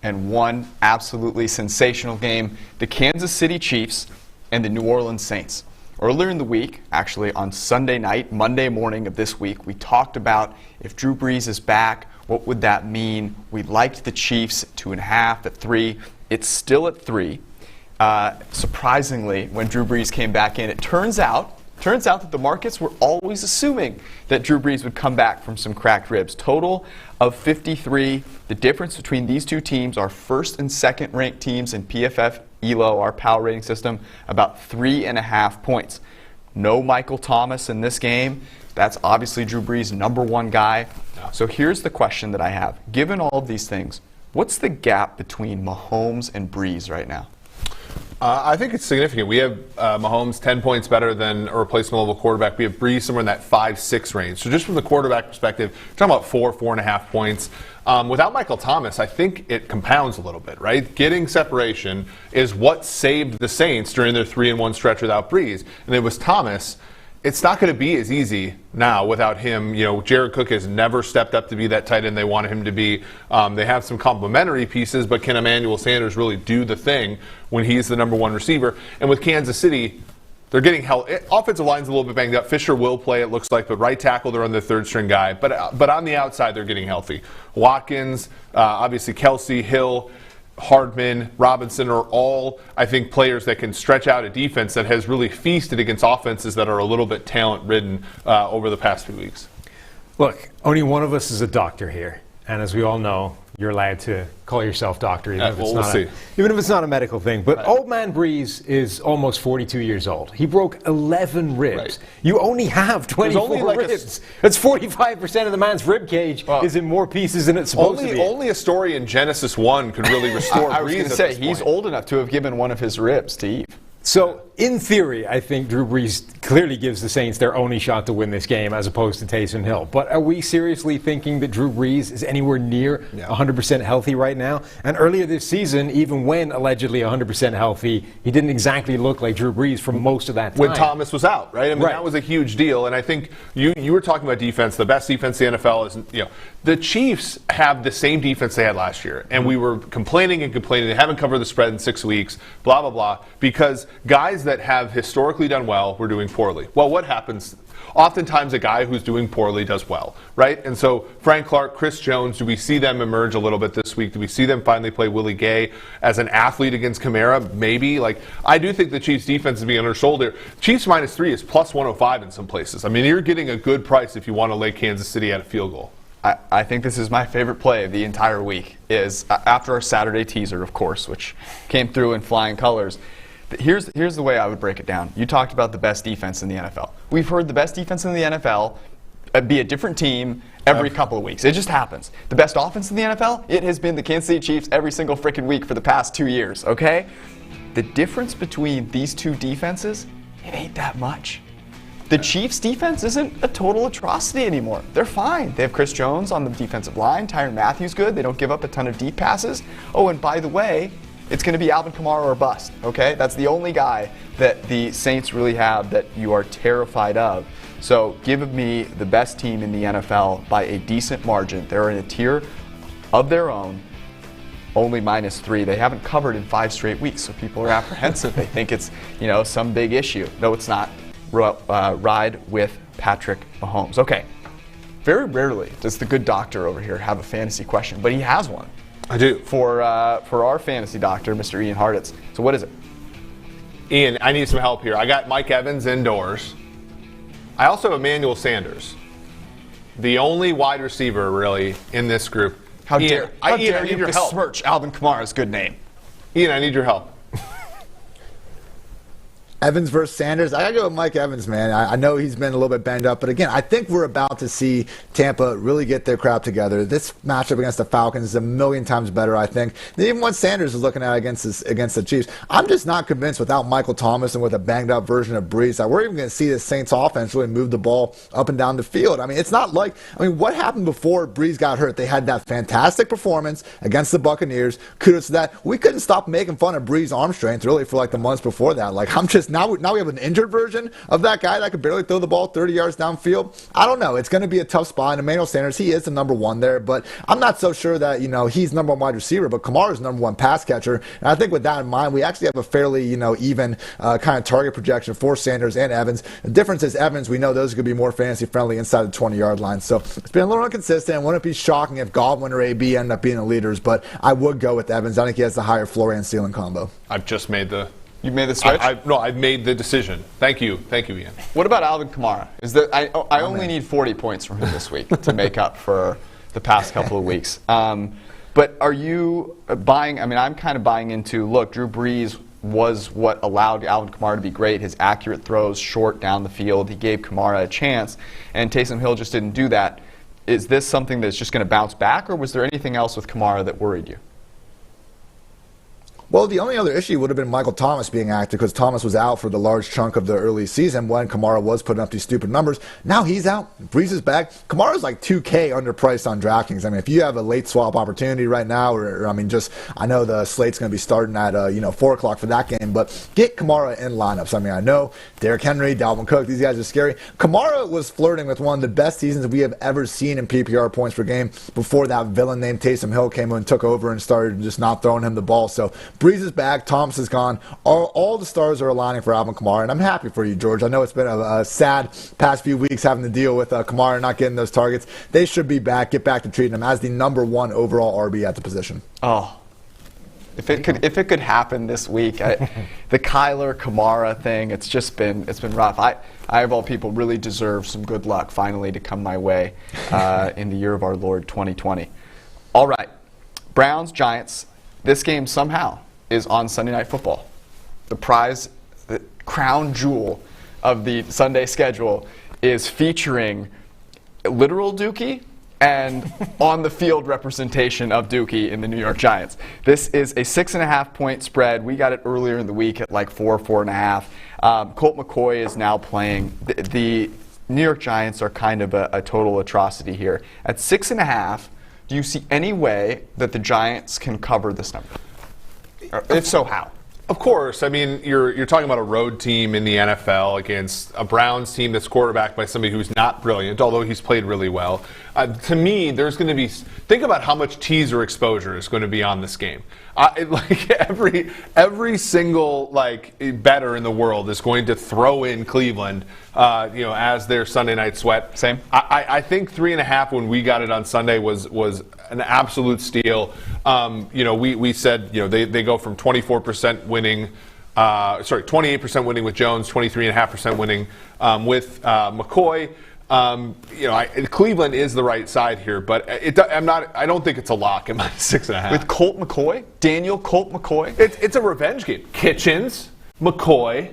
and one absolutely sensational game, the Kansas City Chiefs and the New Orleans Saints. Earlier in the week, actually on Sunday night, Monday morning of this week, we talked about if Drew Brees is back, what would that mean? We liked the Chiefs at 2.5, at 3. It's still at 3. Surprisingly, when Drew Brees came back in, it turns out that the markets were always assuming that Drew Brees would come back from some cracked ribs. Total of 53. The difference between these two teams, our first and second ranked teams in PFF ELO, our power rating system, about 3.5 points. No Michael Thomas in this game. That's obviously Drew Brees' number one guy. So here's the question that I have. Given all of these things, what's the gap between Mahomes and Brees right now? I think it's significant. We have Mahomes 10 points better than a replacement level quarterback. We have Brees somewhere in that 5-6 range. So just from the quarterback perspective, we're talking about 4.5 points. Without Michael Thomas, I think it compounds a little bit, right? Getting separation is what saved the Saints during their 3-1 stretch without Brees. And it was Thomas. It's not going to be as easy now without him. You know, Jared Cook has never stepped up to be that tight end they wanted him to be. They have some complementary pieces, but can Emmanuel Sanders really do the thing when he's the number one receiver? And with Kansas City, they're getting help. Offensive line's a little bit banged up. Fisher will play, it looks like, but right tackle, they're on their third string guy. But on the outside, they're getting healthy. Watkins, obviously Kelsey, Hill, Hardman, Robinson are all, I think, players that can stretch out a defense that has really feasted against offenses that are a little bit talent-ridden over the past few weeks. Look, only one of us is a doctor here. And as we all know, you're allowed to call yourself doctor, even if it's not a medical thing. But old man Brees is almost 42 years old. He broke 11 ribs. Right. You only have 24 ribs. That's 45% of the man's rib cage is in more pieces than it's supposed to be. Only a story in Genesis 1 could really restore Brees. I was going to say, he's old enough to have given one of his ribs to Eve. So, in theory, I think Drew Brees clearly gives the Saints their only shot to win this game as opposed to Taysom Hill. But are we seriously thinking that Drew Brees is anywhere near 100% healthy right now? And earlier this season, even when allegedly 100% healthy, he didn't exactly look like Drew Brees for most of that time. When Thomas was out, right? I mean, that was a huge deal. And I think you were talking about defense. The best defense in the NFL is, the Chiefs have the same defense they had last year. And we were complaining. They haven't covered the spread in 6 weeks, blah, blah, blah, because guys that have historically done well were doing poorly. Well, what happens? Oftentimes a guy who's doing poorly does well, right? And so Frank Clark, Chris Jones, do we see them emerge a little bit this week? Do we see them finally play Willie Gay as an athlete against Kamara? Maybe. I do think the Chiefs defense is being undersold here. Chiefs -3 is plus 105 in some places. I mean, you're getting a good price if you want to lay Kansas City at a field goal. I think this is my favorite play of the entire week, is after our Saturday teaser, of course, which came through in flying colors. Here's the way I would break it down. You talked about the best defense in the NFL. We've heard the best defense in the NFL be a different team every couple of weeks. It just happens. The best offense in the NFL, it has been the Kansas City Chiefs every single freaking week for the past 2 years, okay? The difference between these two defenses, it ain't that much. The Chiefs' defense isn't a total atrocity anymore. They're fine. They have Chris Jones on the defensive line. Tyrann Mathieu's good. They don't give up a ton of deep passes. Oh, and by the way, it's going to be Alvin Kamara or bust, okay? That's the only guy that the Saints really have that you are terrified of. So give me the best team in the NFL by a decent margin. They're in a tier of their own, only -3. They haven't covered in 5 straight weeks, so people are apprehensive. They think it's, some big issue. No, it's not. Ride with Patrick Mahomes. Okay. Very rarely does the good doctor over here have a fantasy question, but he has one. I do. For our fantasy doctor, Mr. Ian Hartitz. So what is it? Ian, I need some help here. I got Mike Evans indoors. I also have Emmanuel Sanders, the only wide receiver really in this group. How Ian, dare I need you your help. besmirch Alvin Kamara's good name? Ian, I need your help. Evans versus Sanders. I got to go with Mike Evans, man. I know he's been a little bit banged up, but again, I think we're about to see Tampa really get their crap together. This matchup against the Falcons is a million times better, I think, than even what Sanders is looking at against the Chiefs. I'm just not convinced without Michael Thomas and with a banged up version of Breeze that we're even going to see the Saints offense really move the ball up and down the field. I mean, it's not like, what happened before Breeze got hurt? They had that fantastic performance against the Buccaneers. Kudos to that. We couldn't stop making fun of Breeze's arm strength really for like the months before that. Like, now we have an injured version of that guy that could barely throw the ball 30 yards downfield. I don't know. It's going to be a tough spot. And Emmanuel Sanders, he is the number one there, but I'm not so sure that, he's number one wide receiver, but Kamara's number one pass catcher. And I think with that in mind, we actually have a fairly, even kind of target projection for Sanders and Evans. The difference is Evans, we know those could be more fantasy friendly inside the 20-yard line. So it's been a little inconsistent. Wouldn't it be shocking if Godwin or AB end up being the leaders, but I would go with Evans. I think he has the higher floor and ceiling combo. I've just made the... You made the switch? I've made the decision. Thank you, Ian. What about Alvin Kamara? I only need 40 points from him this week to make up for the past couple of weeks. But are you buying? I'm kind of buying into, look, Drew Brees was what allowed Alvin Kamara to be great. His accurate throws, short down the field. He gave Kamara a chance, and Taysom Hill just didn't do that. Is this something that's just going to bounce back, or was there anything else with Kamara that worried you? Well, the only other issue would have been Michael Thomas being active because Thomas was out for the large chunk of the early season when Kamara was putting up these stupid numbers. Now he's out. Breeze is back. Kamara's like $2K underpriced on DraftKings. If you have a late swap opportunity right now, I know the slate's going to be starting at 4 o'clock for that game, but get Kamara in lineups. I know Derrick Henry, Dalvin Cook, these guys are scary. Kamara was flirting with one of the best seasons we have ever seen in PPR points per game before that villain named Taysom Hill came in and took over and started just not throwing him the ball. So Breeze is back. Thomas is gone. All the stars are aligning for Alvin Kamara, and I'm happy for you, George. I know it's been a sad past few weeks having to deal with Kamara not getting those targets. They should be back. Get back to treating him as the number one overall RB at the position. Oh, if it could happen this week, the Kyler Kamara thing. It's been rough. I of all people really deserve some good luck finally to come my way in the year of our Lord 2020. All right, Browns Giants. This game somehow is on Sunday Night Football. The prize, the crown jewel of the Sunday schedule is featuring literal Dookie and on-the-field representation of Dookie in the New York Giants. This is a 6.5-point spread. We got it earlier in the week at like 4.5. Colt McCoy is now playing. The New York Giants are kind of a total atrocity here. At 6.5, do you see any way that the Giants can cover this number? Or if so, how? Of course. You're talking about a road team in the NFL against a Browns team that's quarterbacked by somebody who's not brilliant, although he's played really well. To me, there's going to be... Think about how much teaser exposure is going to be on this game. Every single bettor in the world is going to throw in Cleveland, as their Sunday night sweat. Same. I think 3.5 when we got it on Sunday was an absolute steal. We said they go from 24% winning. 28% winning with Jones, 23.5% winning with McCoy. Cleveland is the right side here, but I don't think it's a lock at -6.5. With Colt McCoy, Daniel Colt McCoy. It's a revenge game. Kitchens, McCoy.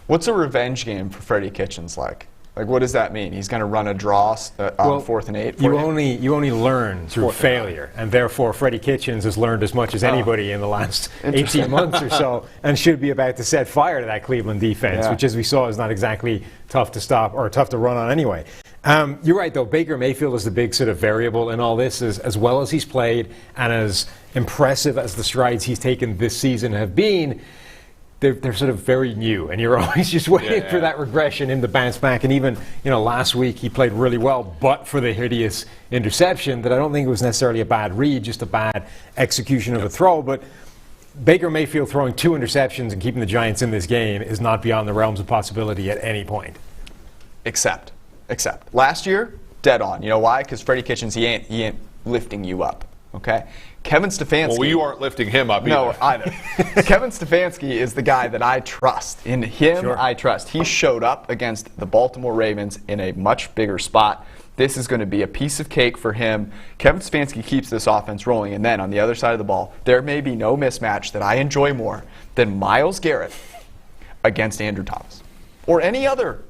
What's a revenge game for Freddie Kitchens like? What does that mean? He's going to run a draw on 4th and 8? You only learn through failure, and therefore Freddie Kitchens has learned as much as anybody in the last 18 months or so, and should be about to set fire to that Cleveland defense, which, as we saw, is not exactly tough to stop or tough to run on anyway. You're right, though. Baker Mayfield is the big sort of variable in all this, as well as he's played and as impressive as the strides he's taken this season have been. They're sort of very new, and you're always just waiting for that regression, him to bounce back. And even last week he played really well, but for the hideous interception that I don't think it was necessarily a bad read, just a bad execution of a throw. But Baker Mayfield throwing 2 interceptions and keeping the Giants in this game is not beyond the realms of possibility at any point. Except last year, dead on. You know why? Because Freddie Kitchens, he ain't lifting you up. Okay, Kevin Stefanski. Well, you aren't lifting him up No, either. Kevin Stefanski is the guy that I trust. In him, Sure. I trust. He showed up against the Baltimore Ravens in a much bigger spot. This is going to be a piece of cake for him. Kevin Stefanski keeps this offense rolling. And then on the other side of the ball, there may be no mismatch that I enjoy more than Myles Garrett against Andrew Thomas or any other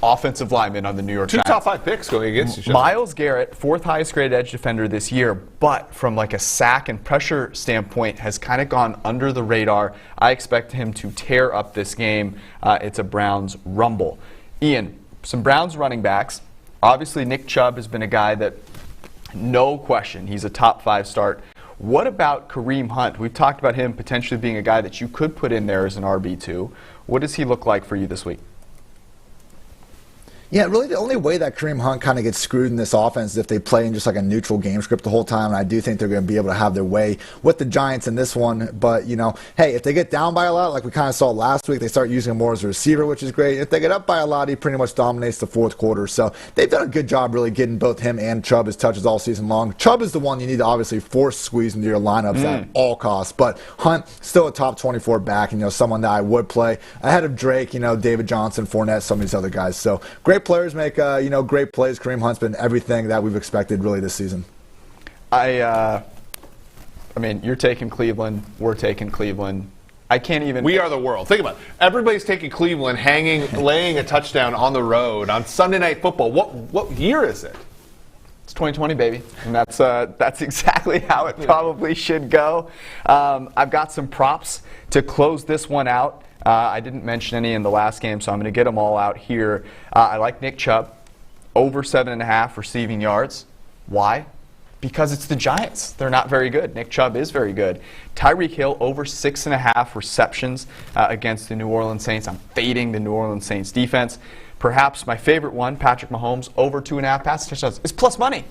offensive lineman on the New York Two Giants. top 5 picks going against each other. Myles Garrett, 4th highest graded edge defender this year, but from like a sack and pressure standpoint has kind of gone under the radar. I expect him to tear up this game. It's a Browns rumble. Ian, some Browns running backs. Obviously, Nick Chubb has been a guy that, no question, he's a top 5 start. What about Kareem Hunt? We've talked about him potentially being a guy that you could put in there as an RB2. What does he look like for you this week? Yeah, really the only way that Kareem Hunt kind of gets screwed in this offense is if they play in just like a neutral game script the whole time, and I do think they're going to be able to have their way with the Giants in this one. But, you know, hey, if they get down by a lot, like we kind of saw last week, they start using him more as a receiver, which is great. If they get up by a lot, he pretty much dominates the fourth quarter. So they've done a good job really getting both him and Chubb his touches all season long. Chubb is the one you need to obviously force squeeze into your lineups at all costs. But Hunt, still a top 24 back, and, you know, someone that I would play ahead of Drake, you know, David Johnson, Fournette, some of these other guys. So great players make you know, great plays. Kareem Hunt's been everything that we've expected really this season. I mean, you're taking Cleveland. We're taking Cleveland. I can't even. We are the world. Think about it. Everybody's taking Cleveland, laying a touchdown on the road on Sunday Night Football. What year is it? It's 2020, baby, and that's exactly how it probably should go. I've got some props to close this one out. I didn't mention any in the last game, so I'm going to get them all out here. I like Nick Chubb, over 7.5 receiving yards. Why? Because it's the Giants. They're not very good. Nick Chubb is very good. Tyreek Hill, over 6.5 receptions against the New Orleans Saints. I'm fading the New Orleans Saints defense. Perhaps my favorite one, Patrick Mahomes, over 2.5 passing touchdowns, is plus money.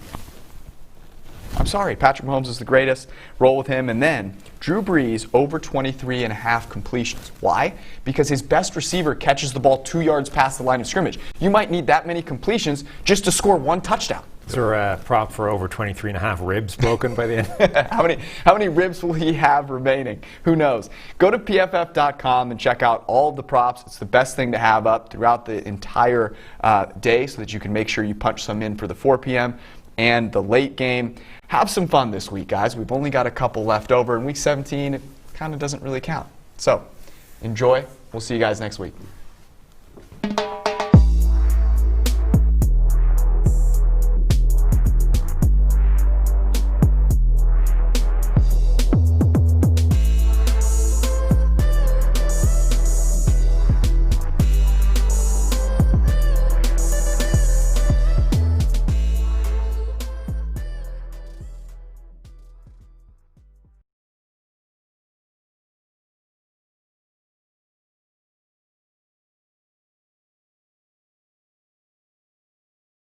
I'm sorry, Patrick Mahomes is the greatest. Roll with him. And then Drew Brees, over 23.5 completions. Why? Because his best receiver catches the ball 2 yards past the line of scrimmage. You might need that many completions just to score one touchdown. Is there a prop for over 23.5 ribs broken by the end? How many ribs will he have remaining? Who knows? Go to PFF.com and check out all of the props. It's the best thing to have up throughout the entire day so that you can make sure you punch some in for the 4 p.m. and the late game. Have some fun this week, guys. We've only got a couple left over. In Week 17, it kind of doesn't really count. So, enjoy. We'll see you guys next week.